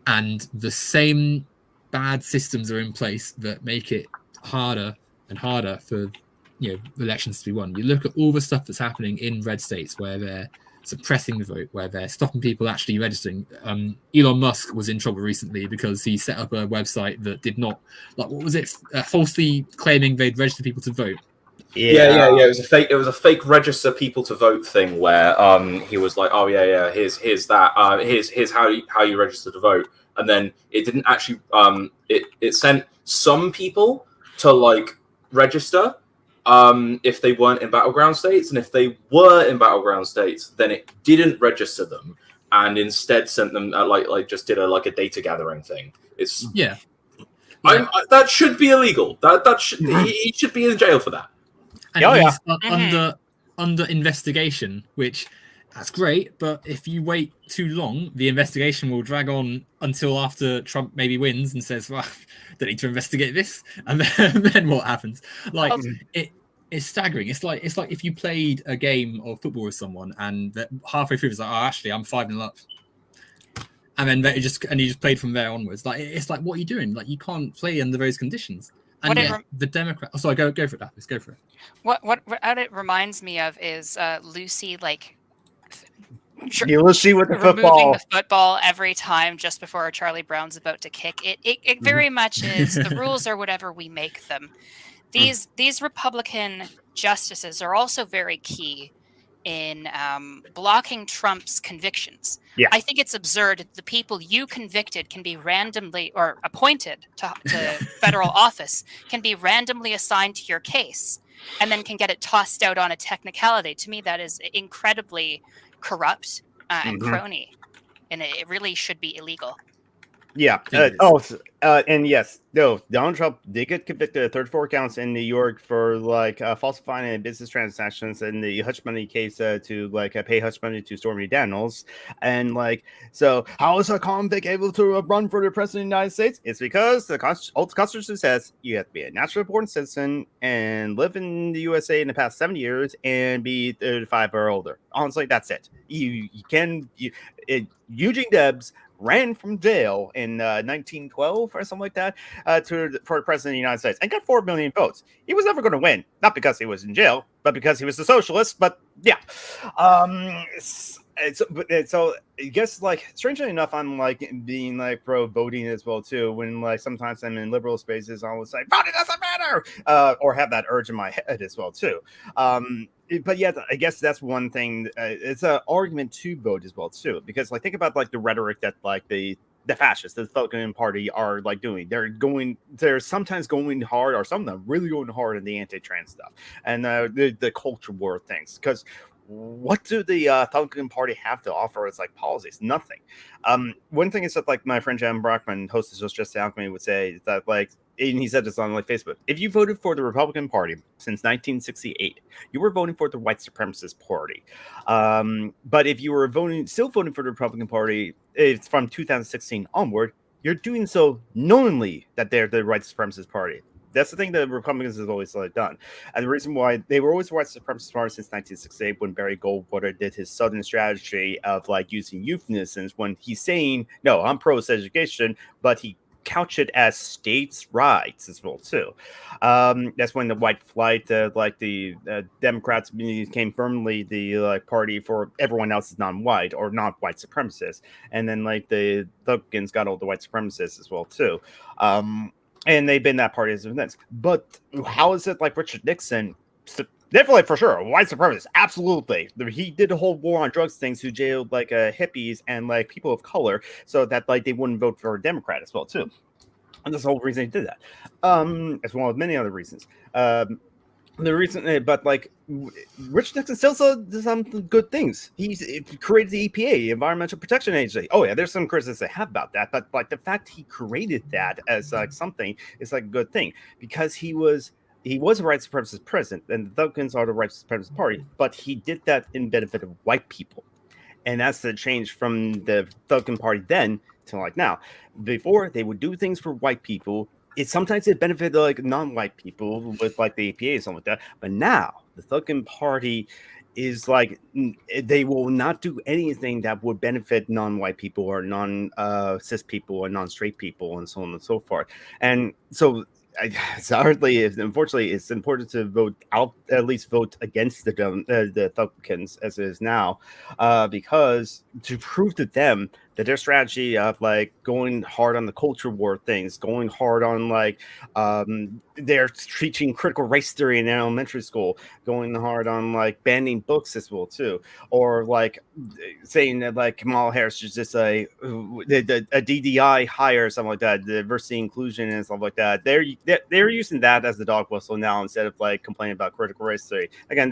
and the same bad systems are in place that make it harder and harder for elections to be won. You look at all the stuff that's happening in red states where they're suppressing the vote, where they're stopping people actually registering. Elon Musk was in trouble recently because he set up a website that did not, falsely claiming they'd register people to vote. Yeah. It was a fake register people to vote thing where he was like, oh yeah, here's that, here's how you register to vote, and then it didn't actually it sent some people to register if they weren't in battleground states, and if they were in battleground states, then it didn't register them and instead sent them just did a data gathering thing. It's that should be illegal. That should he should be in jail for that. And he's under investigation, which that's great, but if you wait too long, the investigation will drag on until after Trump maybe wins and says, well, don't need to investigate this, and then what happens? It's staggering. It's like if you played a game of football with someone and halfway through it's like, oh, actually I'm 5-0 up, and then you just played from there onwards. It's like, what are you doing? You can't play under those conditions. And the Democrat. Oh, sorry, go for it, Lapis. Go for it. What it reminds me of is Lucy Lucy with the removing football. the football every time just before Charlie Brown's about to kick. It very much is. The rules are whatever we make them. These Republican justices are also very key in blocking Trump's convictions. Yeah. I think it's absurd that the people you convicted can be randomly or appointed to federal office can be randomly assigned to your case and then can get it tossed out on a technicality. To me, that is incredibly corrupt and crony, and it really should be illegal. Yeah. fingers. And yes, no, Donald Trump did get convicted of 34 counts in New York for like falsifying business transactions in the hush money case to like pay hush money to Stormy Daniels. And like, so how is a convict able to run for the president of the United States? It's because the Constitution says you have to be a naturally born citizen and live in the USA in the past 7 years and be 35 or older. Honestly, that's it. Eugene Debs ran from jail in 1912 or something like that for president of the United States and got 4 million votes. He was never going to win, not because he was in jail, but because he was a socialist. But yeah, so I guess like strangely enough, I'm like being like pro voting as well too. When like sometimes I'm in liberal spaces, I always say voting doesn't matter, or have that urge in my head as well too. But yeah, I guess that's one thing. It's an argument to vote as well too, because like think about like the rhetoric that like the fascists, the Republican Party are like doing. They're sometimes going hard, or some of them really going hard in the anti-trans stuff and the culture war things. Because what do the Republican Party have to offer as like policies? Nothing. One thing is that like my friend Jan Brockman, hostess was just out me, would say is that like, and he said this on like Facebook, if you voted for the Republican Party since 1968, you were voting for the white supremacist party. But if you were still voting for the Republican Party from 2016 onward, you're doing so knowingly that they're the white supremacist party. That's the thing that Republicans have always done. And the reason why they were always the white supremacist party since 1968 when Barry Goldwater did his Southern strategy of like using euphemisms when he's saying, no, I'm pro-education, but he couch it as states' rights as well too. That's when the white flight, like the Democrats became firmly the like party for everyone else is non-white or not white supremacists, and then like the Republicans got all the white supremacists as well too. And they've been that party as events. But how is it like Richard Nixon? Definitely for sure, white supremacist, absolutely. He did a whole war on drugs things who jailed like hippies and like people of color so that like they wouldn't vote for a Democrat as well too. And that's the whole reason he did that, as well as many other reasons. The reason, but like Richard Nixon still did some good things. He created the EPA, Environmental Protection Agency. Oh yeah, there's some criticisms I have about that, but like the fact he created that as like something is like a good thing because he was a white supremacist president, and the Republicans are the white supremacist party, but he did that in benefit of white people. And that's the change from the Republican Party then to like now. Before, they would do things for white people. Sometimes it benefited like non-white people with like the APA and something like that. But now, the Republican Party is like, they will not do anything that would benefit non-white people or non-cis people or non-straight people and so on and so forth. And so unfortunately, it's important to at least vote against the Republicans as it is now, because to prove to them that their strategy of like going hard on the culture war things, going hard on like they're teaching critical race theory in elementary school, going hard on like banning books as well too, or like saying that like Kamala Harris is just a DDI hire or something like that, diversity inclusion and stuff like that. They're using that as the dog whistle now instead of like complaining about critical race theory. Again,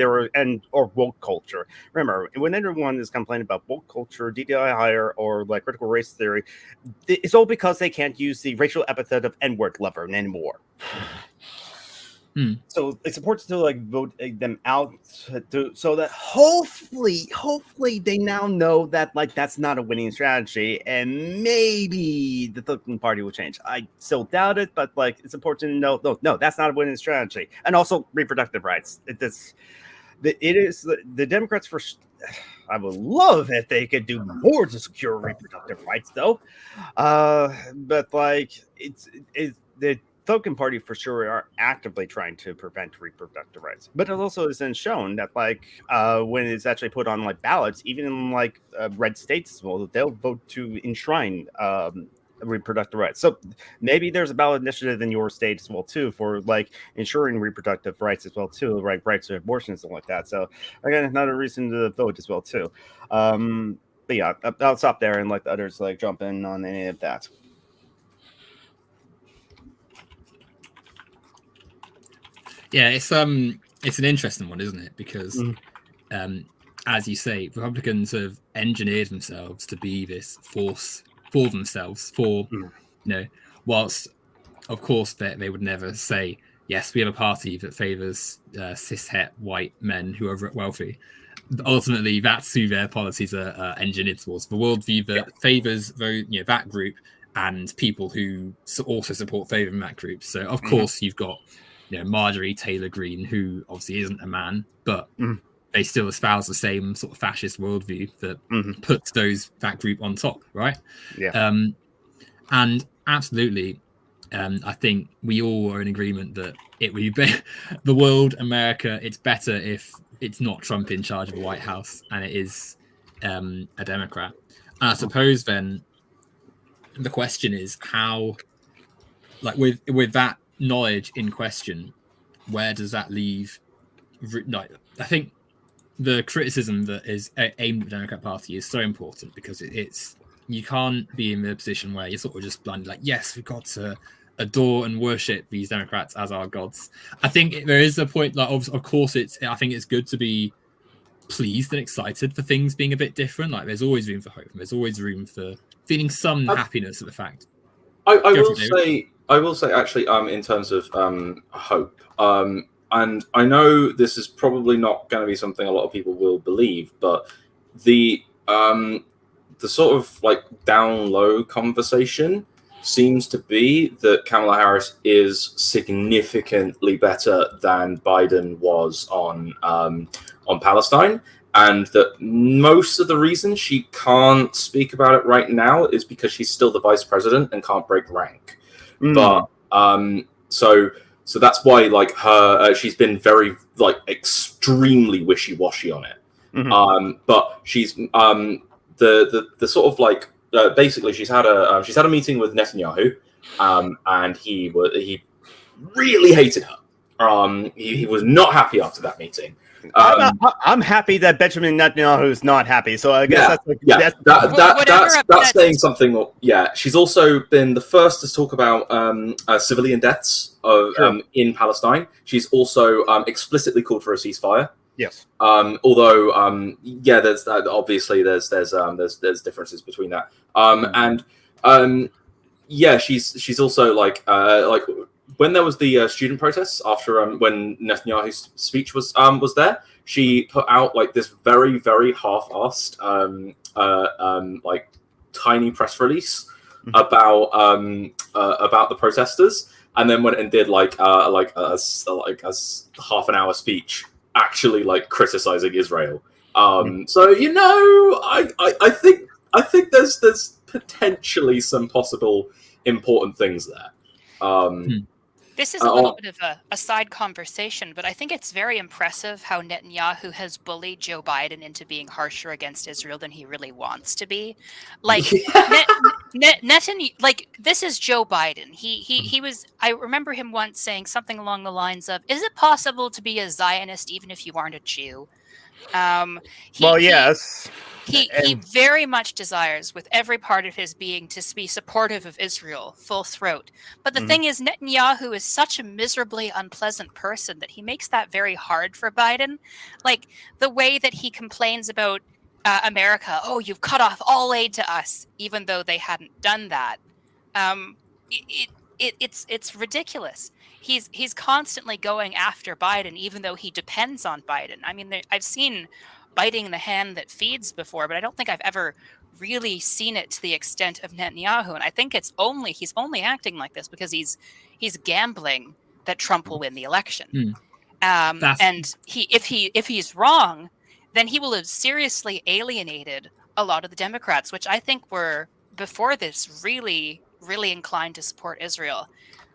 or woke culture. Remember, when everyone is complaining about woke culture, DDI hire, or like critical race theory, it's all because they can't use the racial epithet of N-word lover anymore. So it's important to like vote them out so that hopefully they now know that like that's not a winning strategy, and maybe the Republican Party will change. I still doubt it, but like it's important to know no, that's not a winning strategy. And also reproductive rights. It is the Democrats for. I would love if they could do more to secure reproductive rights, though. But like the Republican Party for sure are actively trying to prevent reproductive rights. But it also has been shown that like when it's actually put on like ballots, even in like red states as well, they'll vote to enshrine reproductive rights. So maybe there's a ballot initiative in your state as well too for like ensuring reproductive rights as well too, like rights to abortion and stuff like that. So again, another reason to vote as well too. But yeah, I'll stop there and let the others like jump in on any of that. Yeah, it's an interesting one, isn't it? Because as you say, Republicans have engineered themselves to be this force for themselves. Whilst of course they would never say, yes, we have a party that favors cis-het white men who are wealthy. Ultimately, that's who their policies are engineered towards. The worldview that favors that group and people who also support favoring that group. So, of course, you've got Marjorie Taylor Greene, who obviously isn't a man, but they still espouse the same sort of fascist worldview that puts that group on top, right? Yeah. And absolutely, I think we all are in agreement that it would be the world, America. It's better if it's not Trump in charge of the White House and it is a Democrat. And I suppose then the question is how, like with that knowledge in question, where does that leave? Like, I think the criticism that is aimed at the Democrat Party is so important because it's you can't be in the position where you're sort of just blindly like, yes, we've got to adore and worship these Democrats as our gods. I think there is a point, like, of course, I think it's good to be pleased and excited for things being a bit different. Like, there's always room for hope, and there's always room for feeling some happiness at the fact. I will say, actually, in terms of hope, and I know this is probably not going to be something a lot of people will believe, but the sort of like down low conversation seems to be that Kamala Harris is significantly better than Biden was on Palestine, and that most of the reason she can't speak about it right now is because she's still the vice president and can't break rank. But so that's why, like, she's been very, like, extremely wishy-washy on it. But she's the sort of like basically she's had a meeting with Netanyahu, and he really hated her. He was not happy after that meeting. I'm happy that Benjamin Netanyahu is not happy. So I guess that's saying something. Yeah, she's also been the first to talk about civilian deaths in Palestine. She's also explicitly called for a ceasefire. Yes. Although, there's obviously there's differences between that. She's also like when there was the student protests after when Netanyahu's speech was there, she put out like this very, very half-assed like tiny press release about the protesters, and then went and did like a half an hour speech actually like criticizing Israel. So I think there's potentially some possible important things there. This is a little bit of a side conversation, but I think it's very impressive how Netanyahu has bullied Joe Biden into being harsher against Israel than he really wants to be. Like, Netanyahu, like, this is Joe Biden. He was. I remember him once saying something along the lines of, "Is it possible to be a Zionist even if you aren't a Jew?" Yes. He very much desires with every part of his being to be supportive of Israel, full throat. But the thing is, Netanyahu is such a miserably unpleasant person that he makes that very hard for Biden. Like, the way that he complains about America, oh, you've cut off all aid to us, even though they hadn't done that. It's ridiculous. He's constantly going after Biden, even though he depends on Biden. I mean, I've seen biting the hand that feeds before, but I don't think I've ever really seen it to the extent of Netanyahu. And I think he's only acting like this because he's gambling that Trump will win the election. And if he's wrong, then he will have seriously alienated a lot of the Democrats, which I think were before this really, really inclined to support Israel.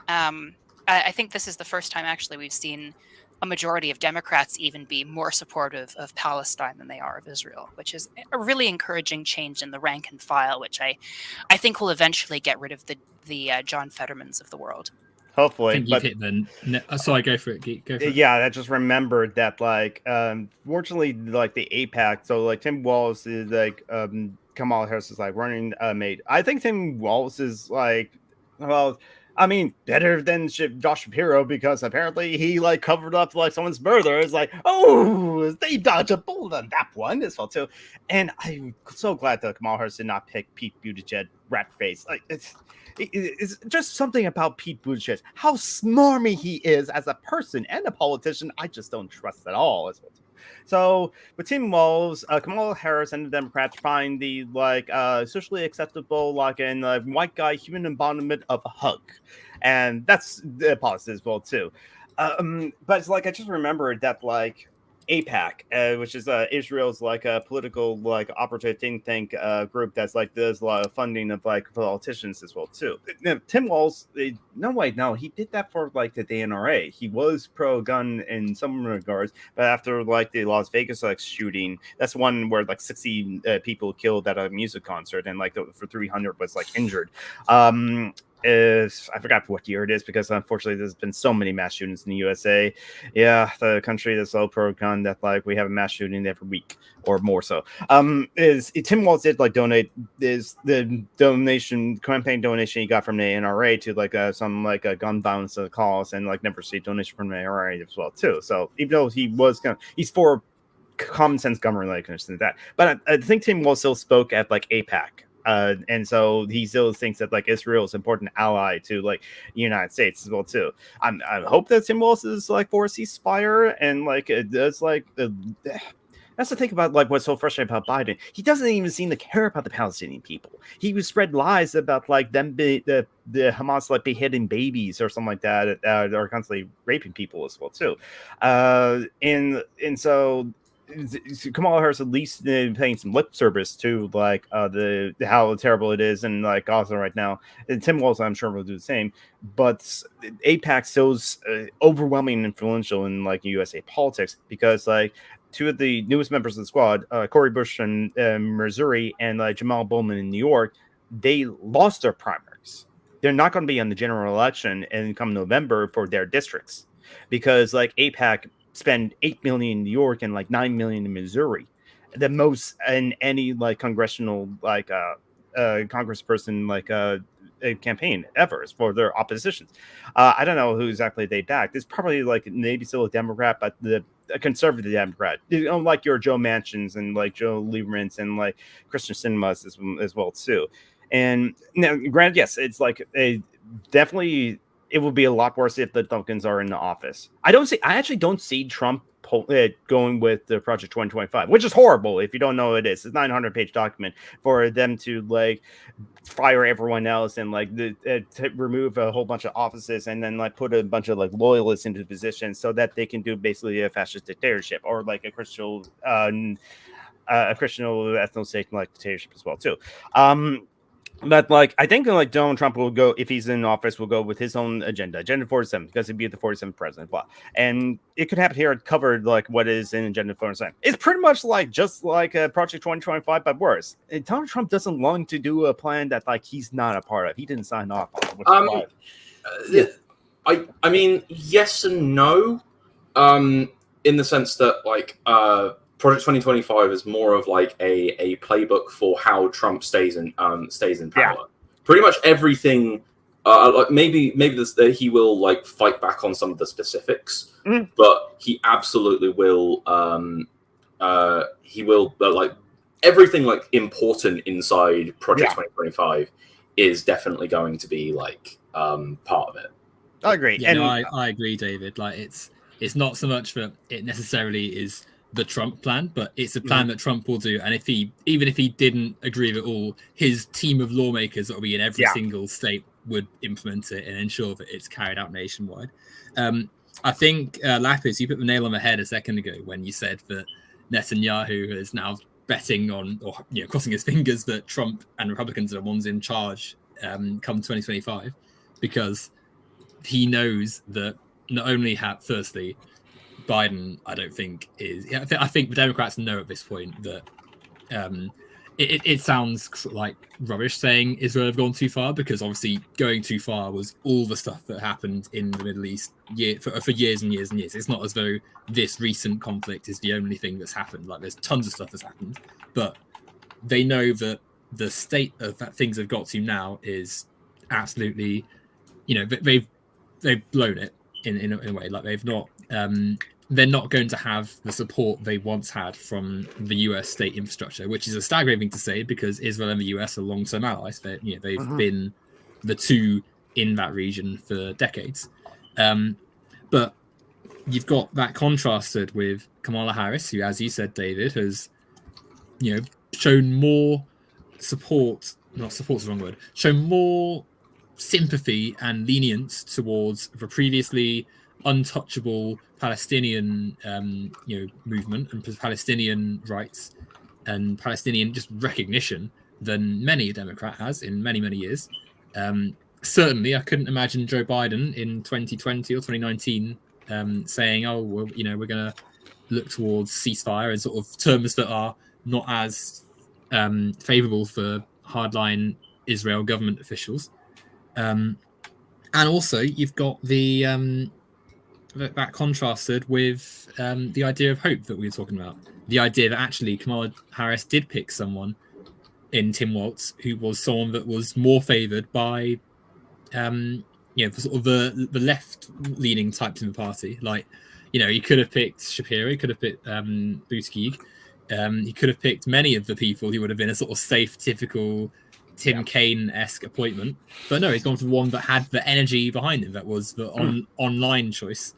I think this is the first time actually we've seen a majority of Democrats even be more supportive of Palestine than they are of Israel, which is a really encouraging change in the rank and file, which I think will eventually get rid of the John Fettermans of the world. Hopefully. I think you've hit the... Sorry, go for it, Geek. Go for it. Yeah, I just remembered that, like, fortunately, like, the APAC, so, like, Tim Walz is, like, Kamala Harris is, like, running mate. I think Tim Walz is, like, well... I mean, better than Josh Shapiro, because apparently he like covered up like someone's murder. It's like, oh, they dodged a bullet on that one as well too. And I'm so glad that Kamala Harris did not pick Pete Buttigieg rat face. Like it's just something about Pete Buttigieg, how smarmy he is as a person and a politician. I just don't trust at all. So between Walls, Kamala Harris and the Democrats find the socially acceptable white guy human embodiment of a hug, and that's the positive as well too. But it's I just remembered that AIPAC, which is Israel's political operative think tank group that's does a lot of funding of politicians as well too. Tim Walz, no, he did that for the DNRA. He was pro gun in some regards, but after the Las Vegas shooting, that's one where 60 people killed at a music concert and for 300 was injured. I forgot what year it is because unfortunately there's been so many mass shootings in the USA. Yeah, the country that's so pro gun that we have a mass shooting every week or more. So is Tim Walz did donate is the campaign donation he got from the NRA to some gun violence cause and never received donation from the NRA as well too. So even though he's for common sense government, I can understand that, but I think Tim Walz still spoke at AIPAC. And so he still thinks that Israel is an important ally to the United States as well too. I hope that Tim Walz is for a ceasefire and it does that's the thing about what's so frustrating about Biden. He doesn't even seem to care about the Palestinian people. He would spread lies about them the Hamas beheading babies or something like that, or constantly raping people as well too. And so Kamala Harris at least paying some lip service to the how terrible it is in Gaza right now. And Tim Walz, I'm sure, will do the same. But AIPAC still's overwhelming and influential in USA politics because two of the newest members of the squad, Cori Bush in Missouri and Jamal Bowman in New York, they lost their primaries. They're not going to be on the general election and come November for their districts because AIPAC spend $8 million in New York and $9 million in Missouri, the most in any congressional congressperson campaign ever for their oppositions. I don't know who exactly they backed. It's probably maybe still a Democrat, but a conservative Democrat, like your Joe Manchins and Joe Lieberman's and Christian Sinema's as well too. And now, granted, yes, it's definitely. It would be a lot worse if the Duncans are in the office. I actually don't see Trump going with the Project 2025, which is horrible. If you don't know what it is, it's a 900-page document for them to fire everyone else and to remove a whole bunch of offices and then put a bunch of loyalists into positions so that they can do basically a fascist dictatorship or a Christian ethno-state dictatorship as well too. But I think Donald Trump will go, if he's in office, will go with his own agenda 47, because he'd be the 47th president. Blah. And it could happen here. It covered what is in Agenda 47. It's pretty much just Project 2025, but worse. Donald Trump doesn't want to do a plan that he's not a part of. He didn't sign off on it. I mean, yes and no, in the sense that Project 2025 is more of a playbook for how Trump stays in power. Yeah. Pretty much everything. Maybe he will fight back on some of the specifics, but he absolutely will. He will. Everything important inside Project 2025 is definitely going to be part of it. I agree. Yeah, no, I agree, David. It's not so much that it necessarily is the Trump plan, but it's a plan that Trump will do. And even if he didn't agree with it all, his team of lawmakers that will be in every single state would implement it and ensure that it's carried out nationwide. I think, Lapis, you put the nail on the head a second ago when you said that Netanyahu is now betting on, or crossing his fingers that Trump and Republicans are the ones in charge come 2025, because he knows that not only firstly, Biden, I don't think is. I think the Democrats know at this point that it sounds like rubbish saying Israel have gone too far, because obviously going too far was all the stuff that happened in the Middle East for years and years and years. It's not as though this recent conflict is the only thing that's happened. There's tons of stuff that's happened, but they know that the state of that things have got to now is absolutely, they've blown it in a way. They've not. they're not going to have the support they once had from the US state infrastructure, which is a staggering thing to say because Israel and the US are long-term allies. They've been the two in that region for decades. But you've got that contrasted with Kamala Harris, who, as you said, David, has shown more support. Not support's the wrong word. Shown more sympathy and lenience towards the previously untouchable Palestinian movement and Palestinian rights and Palestinian just recognition than many a Democrat has in many years. Certainly, I couldn't imagine Joe Biden in 2020 or 2019 saying, "Oh, well, we're going to look towards ceasefire" in sort of terms that are not as favorable for hardline Israel government officials. And also, you've got that contrasted with the idea of hope that we were talking about. The idea that actually Kamala Harris did pick someone in Tim Walz who was someone that was more favoured by, sort of the left-leaning types in the party. Like, he could have picked Shapiro, he could have picked Buttigieg, he could have picked many of the people who would have been a sort of safe, typical Tim Kaine-esque appointment, but no, he's gone for the one that had the energy behind him. That was the online choice,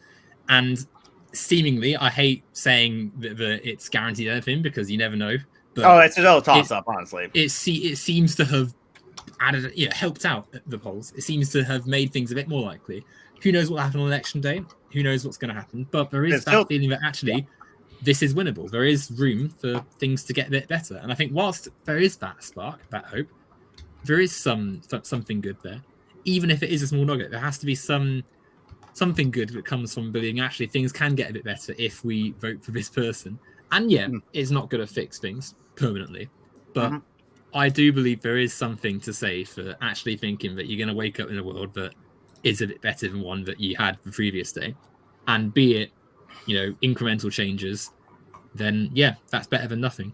and seemingly, I hate saying that it's guaranteed anything because you never know. But it's a little toss-up, honestly. It seems to have added, helped out at the polls. It seems to have made things a bit more likely. Who knows what will happen on election day? Who knows what's going to happen? But there is that feeling that actually this is winnable. There is room for things to get a bit better, and I think whilst there is that spark, that hope, there is something good there, even if it is a small nugget. There has to be something good that comes from believing actually things can get a bit better if we vote for this person. And it's not going to fix things permanently, but I do believe there is something to say for actually thinking that you're going to wake up in a world that is a bit better than one that you had the previous day, and be it incremental changes, then that's better than nothing.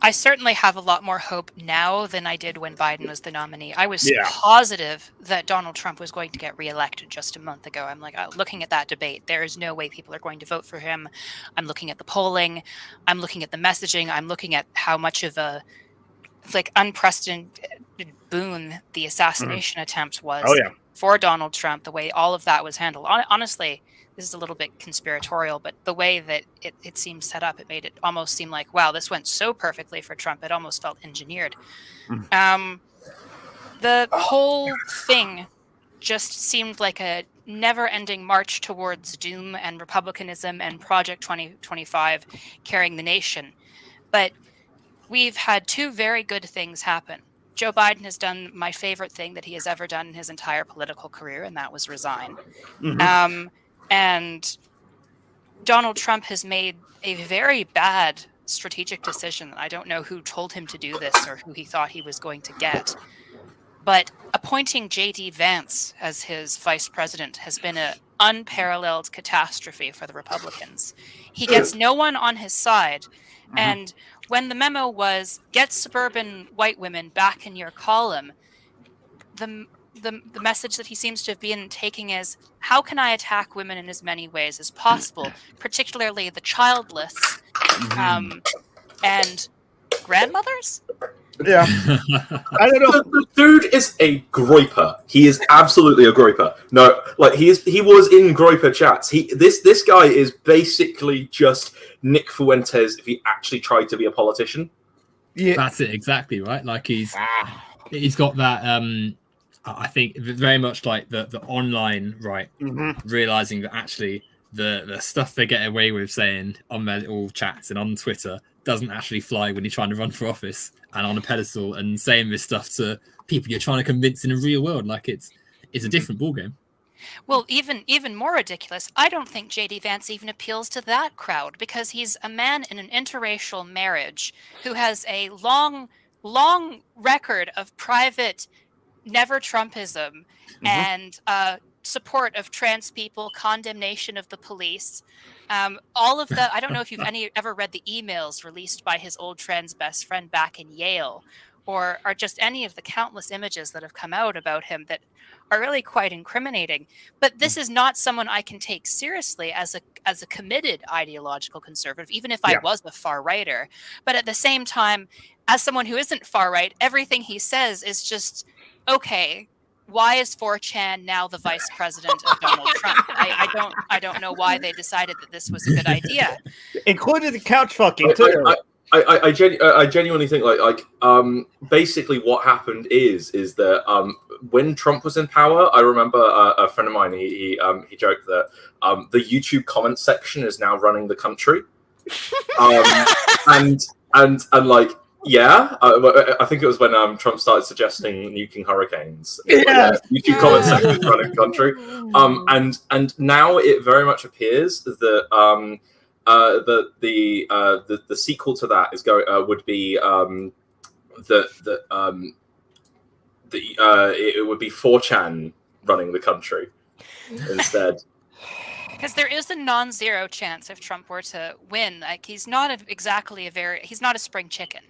I certainly have a lot more hope now than I did when Biden was the nominee. I was positive that Donald Trump was going to get reelected just a month ago. I'm like, looking at that debate, there is no way people are going to vote for him. I'm looking at the polling. I'm looking at the messaging. I'm looking at how much of a unprecedented boon the assassination attempt was for Donald Trump, the way all of that was handled. Honestly, this is a little bit conspiratorial, but the way that it seemed set up, it made it almost seem like, wow, this went so perfectly for Trump. It almost felt engineered. The whole thing just seemed like a never-ending march towards doom and republicanism and Project 2025 carrying the nation. But we've had two very good things happen. Joe Biden has done my favorite thing that he has ever done in his entire political career, and that was resign. And Donald Trump has made a very bad strategic decision. I don't know who told him to do this or who he thought he was going to get. But appointing J.D. Vance as his vice president has been an unparalleled catastrophe for the Republicans. He gets no one on his side. And when the memo was, get suburban white women back in your column, the message that he seems to have been taking is, how can I attack women in as many ways as possible, particularly the childless and grandmothers? Yeah. I don't know. The dude is a groiper. He is absolutely a groiper. No, like he was in groiper chats. This guy is basically just Nick Fuentes if he actually tried to be a politician. Yeah. That's it, exactly, right? Like he's got that I think very much like the online right, realizing that actually the stuff they get away with saying on their little chats and on Twitter doesn't actually fly when you're trying to run for office and on a pedestal and saying this stuff to people you're trying to convince in the real world. Like it's a different ballgame. Well, even more ridiculous, I don't think J.D. Vance even appeals to that crowd, because he's a man in an interracial marriage who has a long record of private never Trumpism and support of trans people, condemnation of the police. All of that. I don't know if you've ever read the emails released by his old trans best friend back in Yale, or just any of the countless images that have come out about him that are really quite incriminating. But this is not someone I can take seriously as a committed ideological conservative, even if I was a far righter. But at the same time, as someone who isn't far right, everything he says is just, okay, why is 4chan now the vice president of Donald Trump? I don't know why they decided that this was a good idea. Including the couch fucking too. I genuinely think basically what happened is that when Trump was in power, I remember a friend of mine he joked that the YouTube comment section is now running the country, and like. Yeah, I think it was when Trump started suggesting nuking hurricanes. Yeah, YouTube comment section running the country. And now it very much appears that the sequel to that is would be it would be 4chan running the country instead. Because there is a non-zero chance if Trump were to win. Like, he's not he's not a spring chicken.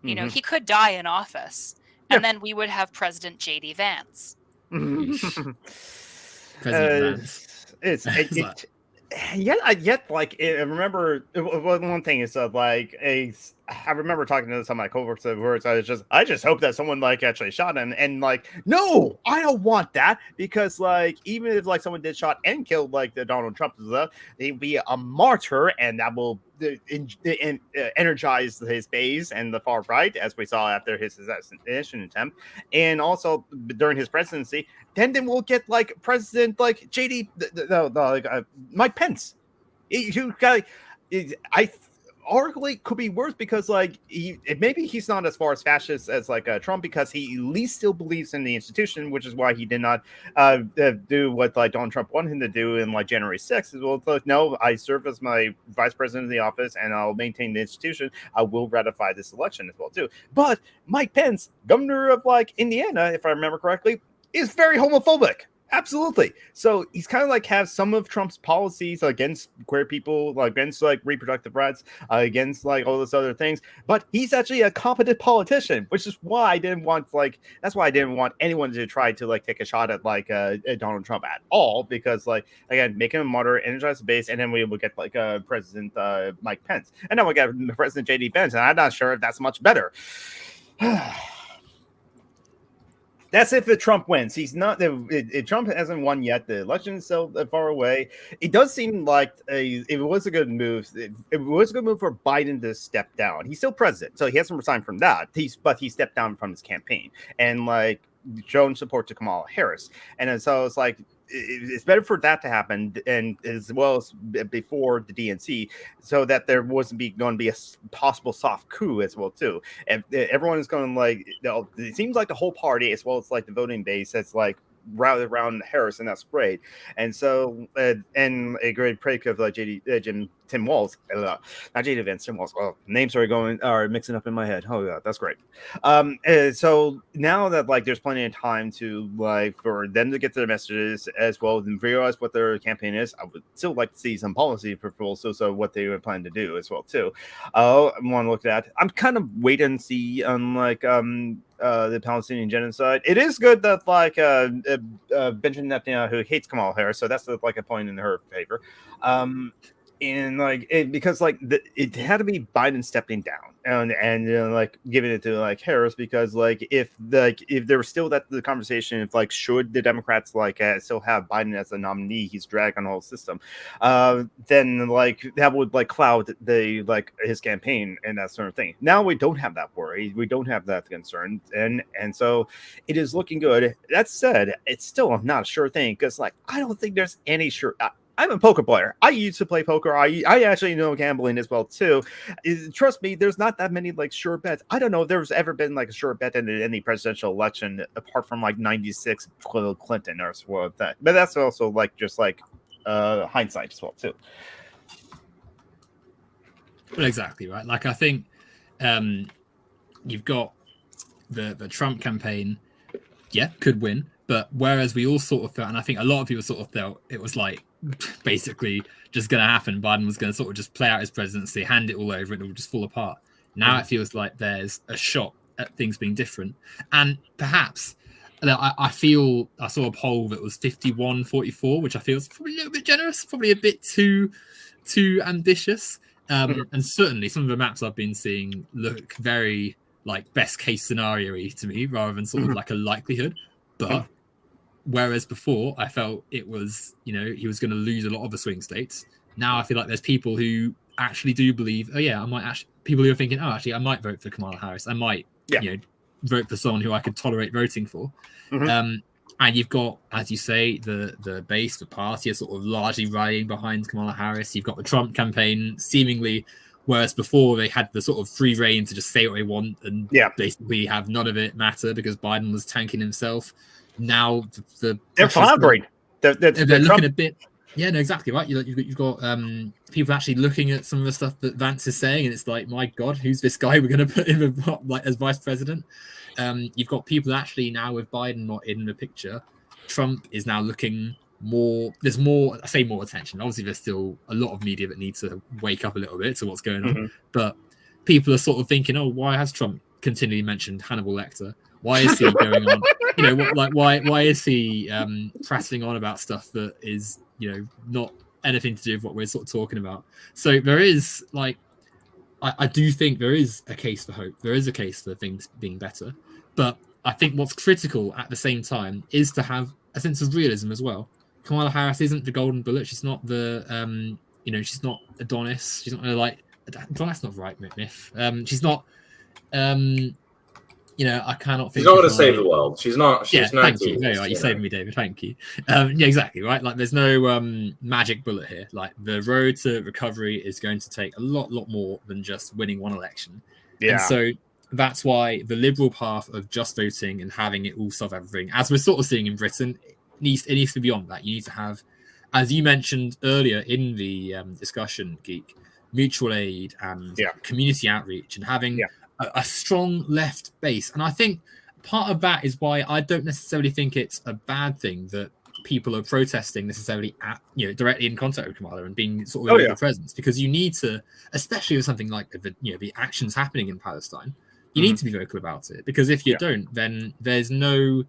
You know, he could die in office, and then we would have President J.D. Vance. President Vance. Yet, like, I remember one thing is I remember talking to some of my coworkers where I just hope that someone like actually shot him, and like, no, I don't want that, because like, even if like someone did shot and killed like the Donald Trump, he'd be a martyr, and that will energize his base and the far right, as we saw after his assassination attempt, and also during his presidency. Then we'll get like President like Mike Pence. Arguably could be worse, because like maybe he's not as far as fascist as like Trump, because he at least still believes in the institution, which is why he did not do what like Donald Trump wanted him to do in like January 6th. As well, like, no, I serve as my vice president of the office, and I'll maintain the institution. I will ratify this election as well too. But Mike Pence, governor of like Indiana, if I remember correctly, is very homophobic. Absolutely. So he's kind of like have some of Trump's policies against queer people, like against like reproductive rights, against like all those other things. But he's actually a competent politician, which is why I didn't want that's why I didn't want anyone to try to like take a shot at like Donald Trump at all, because like, again, make him a martyr, energize the base, and then we will get like President Mike Pence, and then we get President J.D. Vance, and I'm not sure if that's much better. That's if Trump wins. He's not. Trump hasn't won yet. The election is so far away. It does seem like it was a good move. It was a good move for Biden to step down. He's still president, so he hasn't resigned from that. But he stepped down from his campaign and like shown support to Kamala Harris. And so it's like, it's better for that to happen, and as well as before the DNC, so that there wasn't going to be a possible soft coup as well too. And everyone is going to like, it seems like the whole party, as well as like the voting base, that's like routed around Harris, and that's great. And so and a great break of like Tim Walz, not JD Vance, Tim Walz. Oh, names are mixing up in my head. Oh yeah, that's great. So now that like there's plenty of time to like for them to get their messages as well and realize what their campaign is, I would still like to see some policy proposals of what they would plan to do as well too. I want to look at that. I'm kind of wait and see on like the Palestinian genocide. It is good that like Benjamin Netanyahu hates Kamala Harris, so that's like a point in her favor. And like because like it had to be Biden stepping down and like giving it to like Harris, because like if there was still the conversation if like should the Democrats like still have Biden as a nominee, he's dragged on the whole system, then like that would like cloud the like his campaign and that sort of thing. Now we don't have that worry, we don't have that concern, and so it is looking good. That said, it's still not a sure thing, because like I don't think there's any sure. I'm a poker player. I used to play poker. I actually know gambling as well too. Trust me, there's not that many like sure bets. I don't know if there's ever been like a sure bet in any presidential election apart from like '96 Clinton or something like that. But that's also like just like hindsight as well too. Well, exactly right. Like I think you've got the Trump campaign, could win. But whereas we all sort of felt, and I think a lot of people sort of felt it was like basically just going to happen. Biden was going to sort of just play out his presidency, hand it all over, and it would just fall apart. Now it feels like there's a shot at things being different. And perhaps I feel I saw a poll that was 51-44, which I feel is probably a little bit generous, probably a bit too ambitious. And certainly some of the maps I've been seeing look very like best case scenario-y to me, rather than sort of like a likelihood. But whereas before I felt it was, he was going to lose a lot of the swing states. Now I feel like there's people who actually do believe, people who are thinking, actually I might vote for Kamala Harris. I might, vote for someone who I could tolerate voting for. And you've got, as you say, the base, the party are sort of largely rallying behind Kamala Harris. You've got the Trump campaign seemingly, whereas before they had the sort of free reign to just say what they want and basically have none of it matter because Biden was tanking himself. Now they're floundering. They're looking a bit. Yeah, no, exactly right. You've got people actually looking at some of the stuff that Vance is saying, and it's like, my God, who's this guy we're going to put in as vice president? You've got people actually now with Biden not in the picture. Trump is now looking more. There's more. I say more attention. Obviously, there's still a lot of media that needs to wake up a little bit to what's going on. But people are sort of thinking, oh, why has Trump continually mentioned Hannibal Lecter? Why is he going on? Why is he prattling on about stuff that is, not anything to do with what we're sort of talking about? So there is I do think there is a case for hope. There is a case for things being better. But I think what's critical at the same time is to have a sense of realism as well. Kamala Harris isn't the golden bullet. She's not the, she's not Adonis. She's not Adonis, not the right myth. She's not, I cannot think. She's not going to save the world. She's not. She's not. Thank you. Very right. You saved me, David. Thank you. Exactly. Right. Like, there's no magic bullet here. Like, the road to recovery is going to take a lot more than just winning one election. Yeah. And so that's why the liberal path of just voting and having it all solve everything, as we're sort of seeing in Britain, it needs to be beyond that. You need to have, as you mentioned earlier in the discussion, Geek, mutual aid and community outreach and having a strong left base. And I think part of that is why I don't necessarily think it's a bad thing that people are protesting necessarily at, directly in contact with Kamala and being sort of a local presence, because you need to, especially with something like the actions happening in Palestine, you need to be vocal about it, because if you don't, then there's no,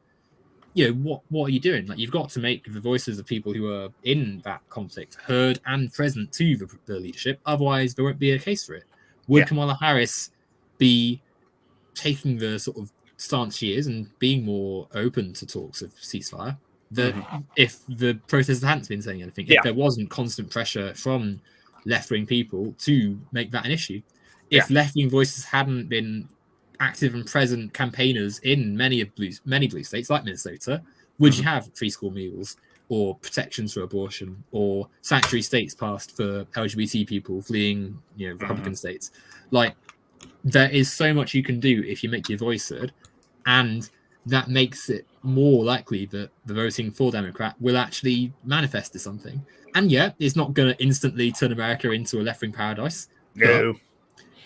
what are you doing? Like, you've got to make the voices of people who are in that conflict heard and present to the leadership. Otherwise, there won't be a case for it. Would Kamala Harris be taking the sort of stance she is and being more open to talks of ceasefire, that if the protesters hadn't been saying anything, if there wasn't constant pressure from left-wing people to make that an issue, if left-wing voices hadn't been active and present campaigners in many blue states like Minnesota, would you have free school meals or protections for abortion or sanctuary states passed for LGBT people fleeing Republican states? Like, there is so much you can do if you make your voice heard, and that makes it more likely that the voting for Democrat will actually manifest to something. And it's not going to instantly turn America into a left-wing paradise. No.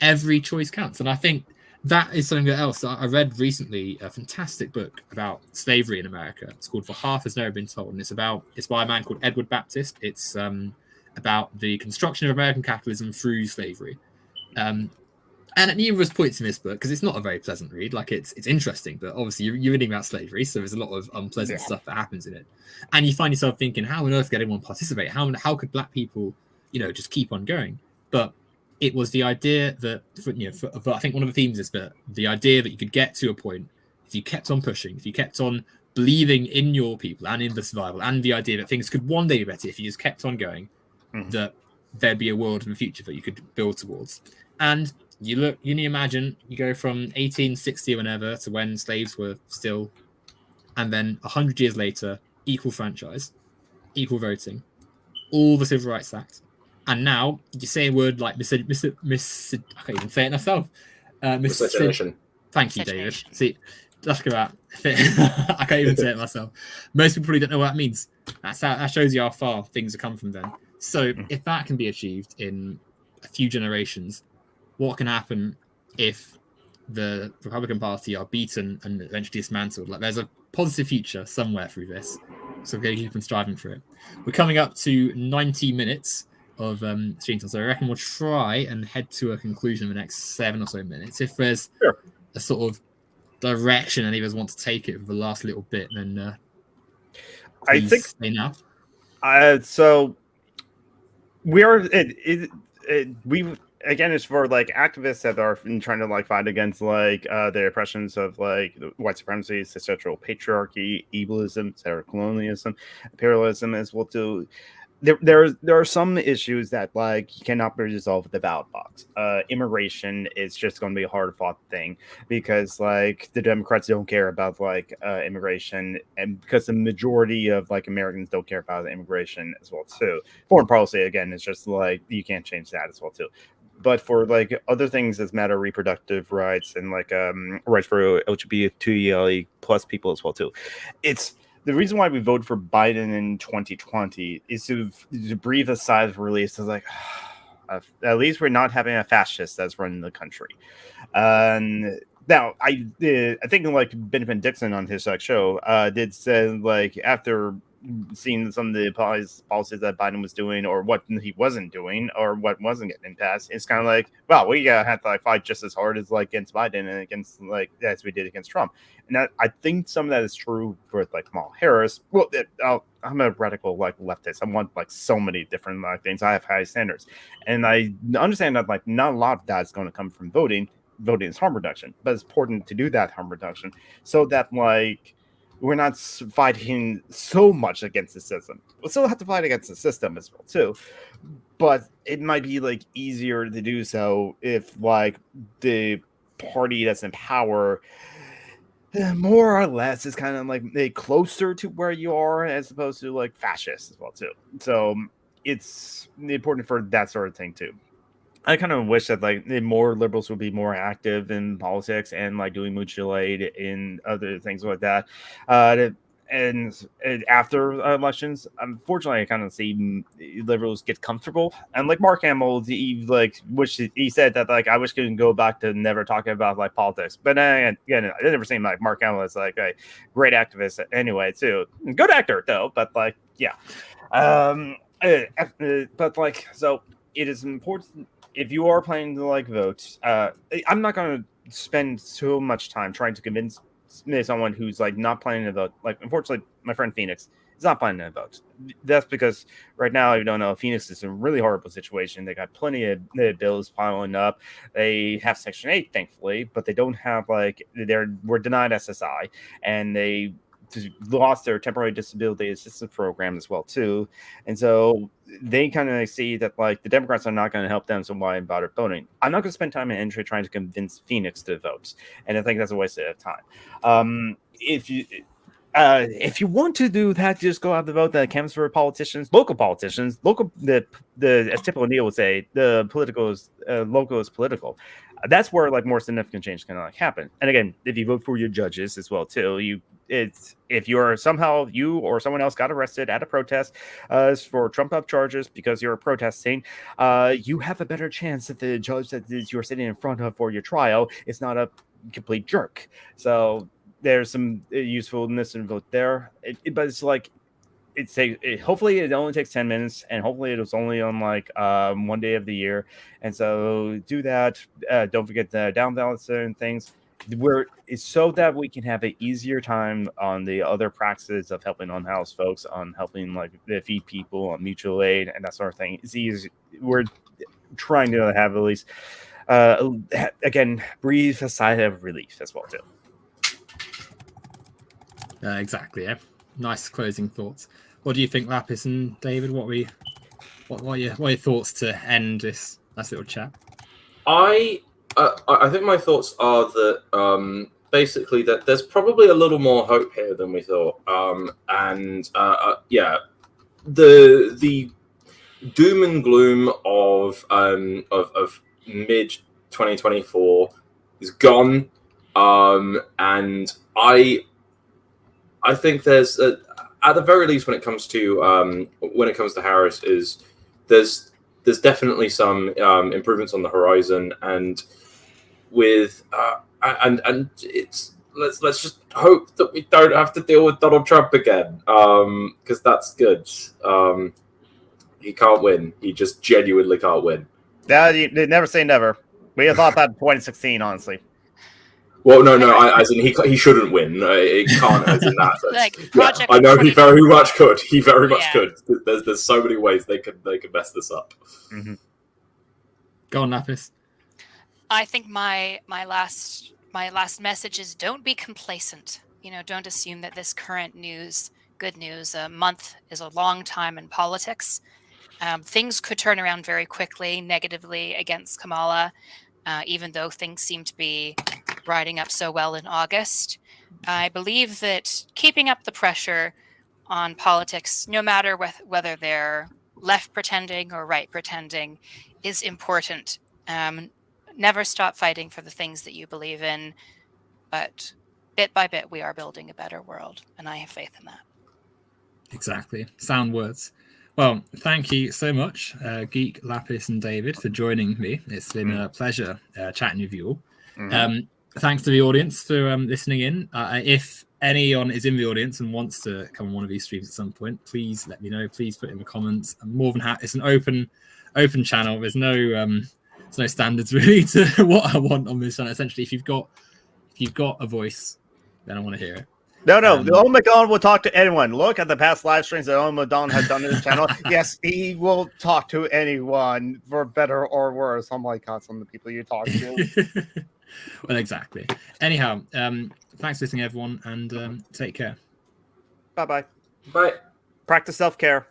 Every choice counts. And I think that is something else. I read recently a fantastic book about slavery in America. It's called For Half Has Never Been Told. And it's by a man called Edward Baptist. It's about the construction of American capitalism through slavery. And at numerous points in this book, because it's not a very pleasant read, like it's interesting, but obviously you're reading about slavery, so there's a lot of unpleasant stuff that happens in it. And you find yourself thinking, how on earth could anyone participate? How could black people, just keep on going? But it was the idea that, I think one of the themes is that the idea that you could get to a point, if you kept on pushing, if you kept on believing in your people and in the survival, and the idea that things could one day be better if you just kept on going, that there'd be a world in the future that you could build towards. And you imagine you go from 1860 or whenever to when slaves were still, and then 100 years later, equal franchise, equal voting, all the Civil Rights Act, and now you say a word like I can't even say it myself. Miscegenation. Thank you, David. See, that's about I can't even say it myself. Most people probably don't know what that means. That shows you how far things have come from then. So if that can be achieved in a few generations, what can happen if the Republican Party are beaten and eventually dismantled? Like, there's a positive future somewhere through this, so we're going to keep on striving for it. We're coming up to 90 minutes of stream time, so I reckon we'll try and head to a conclusion in the next 7 or so minutes. If there's a sort of direction any of us want to take it for the last little bit, then I think say now. So we are we again, it's for like activists that are trying to like fight against like the oppressions of like white supremacy, ancestral patriarchy, ableism, colonialism, imperialism as well too. There are some issues that like cannot be resolved with the ballot box. Immigration is just going to be a hard fought thing because like the Democrats don't care about like immigration, and because the majority of like Americans don't care about immigration as well too. Foreign policy again is just like you can't change that as well too. But for like other things that matter, reproductive rights and like rights for LGBTQIA plus people as well too, it's the reason why we voted for Biden in 2020 is to breathe a sigh of relief. It's like, at least we're not having a fascist that's running the country. Now, I think like Benjamin Dixon on his show did say like after seeing some of the policies that Biden was doing or what he wasn't doing or what wasn't getting passed, it's kind of like, well, we have to like fight just as hard as like against Biden and against like as we did against Trump. And I think some of that is true for like Kamala Harris. Well, I'm a radical like leftist. I want like so many different like things. I have high standards, and I understand that like not a lot of that is going to come from voting. Voting is harm reduction, but it's important to do that harm reduction so that like we're not fighting so much against the system. We'll still have to fight against the system as well too, but it might be like easier to do so if like the party that's in power more or less is kind of like closer to where you are as opposed to like fascist as well too. So it's important for that sort of thing too. I kind of wish that like more liberals would be more active in politics and like doing mutual aid in other things like that. And after elections, unfortunately, I kind of see liberals get comfortable. And like Mark Hamill, he said that like I wish we could go back to never talking about like politics. But again, I never seen like Mark Hamill as like a great activist anyway too. Good actor though, but like yeah. But like so, it is important. If you are planning to like vote, I'm not going to spend so much time trying to convince someone who's like not planning to vote. Like, unfortunately, my friend Phoenix is not planning to vote. That's because right now, you don't know, Phoenix is in a really horrible situation. They got plenty of bills piling up. They have Section 8, thankfully, but they don't have like were denied SSI, and they lost their temporary disability assistance program as well too, and so they kind of see that like the Democrats are not going to help them, so why bother voting? I'm not going to spend time and energy trying to convince Phoenix to vote, and I think that's a waste of time. If you want to do that, just go out to vote. The canvas for politicians, the as Tip O'Neill would say, the political is local is political. That's where like more significant change can like happen. And again, if you vote for your judges as well too, if you're somehow you or someone else got arrested at a protest for Trump up charges because you're protesting, you have a better chance that the judge that you're sitting in front of for your trial is not a complete jerk. So there's some usefulness in vote there, but it's like hopefully it only takes 10 minutes, and hopefully it was only on like one day of the year, and so do that. Don't forget the down balance and things. It's so that we can have an easier time on the other practices of helping unhoused folks, on helping like feed people, on mutual aid and that sort of thing. It's easy. We're trying to have at least again breathe a sigh of relief as well too. Exactly. Yeah. Nice closing thoughts. What do you think, Lapis and David? What are your thoughts to end this nice little chat? I think my thoughts are that basically that there's probably a little more hope here than we thought, yeah, the doom and gloom of mid 2024 is gone, and I think there's at the very least when it comes to Harris is there's definitely some improvements on the horizon, and with and it's let's just hope that we don't have to deal with Donald Trump again, because that's good. He can't win. He just genuinely can't win. Yeah, they never say never. We thought that in 2016, honestly. Well, no, as in he shouldn't win. It can't, as in that sense. Like, Yeah, Project I know he very 2021. much could. He very much Yeah. could. There's so many ways they could mess this up. Mhm. Go on, Lapis. I think my last message is don't be complacent. Don't assume that this current news, good news, a month is a long time in politics. Things could turn around very quickly, negatively against Kamala, even though things seem to be riding up so well in August. I believe that keeping up the pressure on politics, no matter whether they're left pretending or right pretending, is important. Never stop fighting for the things that you believe in, but bit by bit, we are building a better world, and I have faith in that. Exactly. Sound words. Well, thank you so much, Geek, Lapis, and David, for joining me. It's been a pleasure chatting with you all. Thanks to the audience for listening in. If anyone is in the audience and wants to come on one of these streams at some point, please let me know. Please put in the comments. I'm more than happy. It's an open channel. There's no standards really to what I want on this channel. Essentially, if you've got a voice, then I want to hear it. No, Owen McDonald will talk to anyone. Look at the past live streams that Owen McDonald has done in his channel. Yes, he will talk to anyone, for better or worse. I'm like, God, some of the people you talk to. Well, exactly. Anyhow, thanks for listening, everyone, and take care. Bye-bye. Bye. Practice self-care.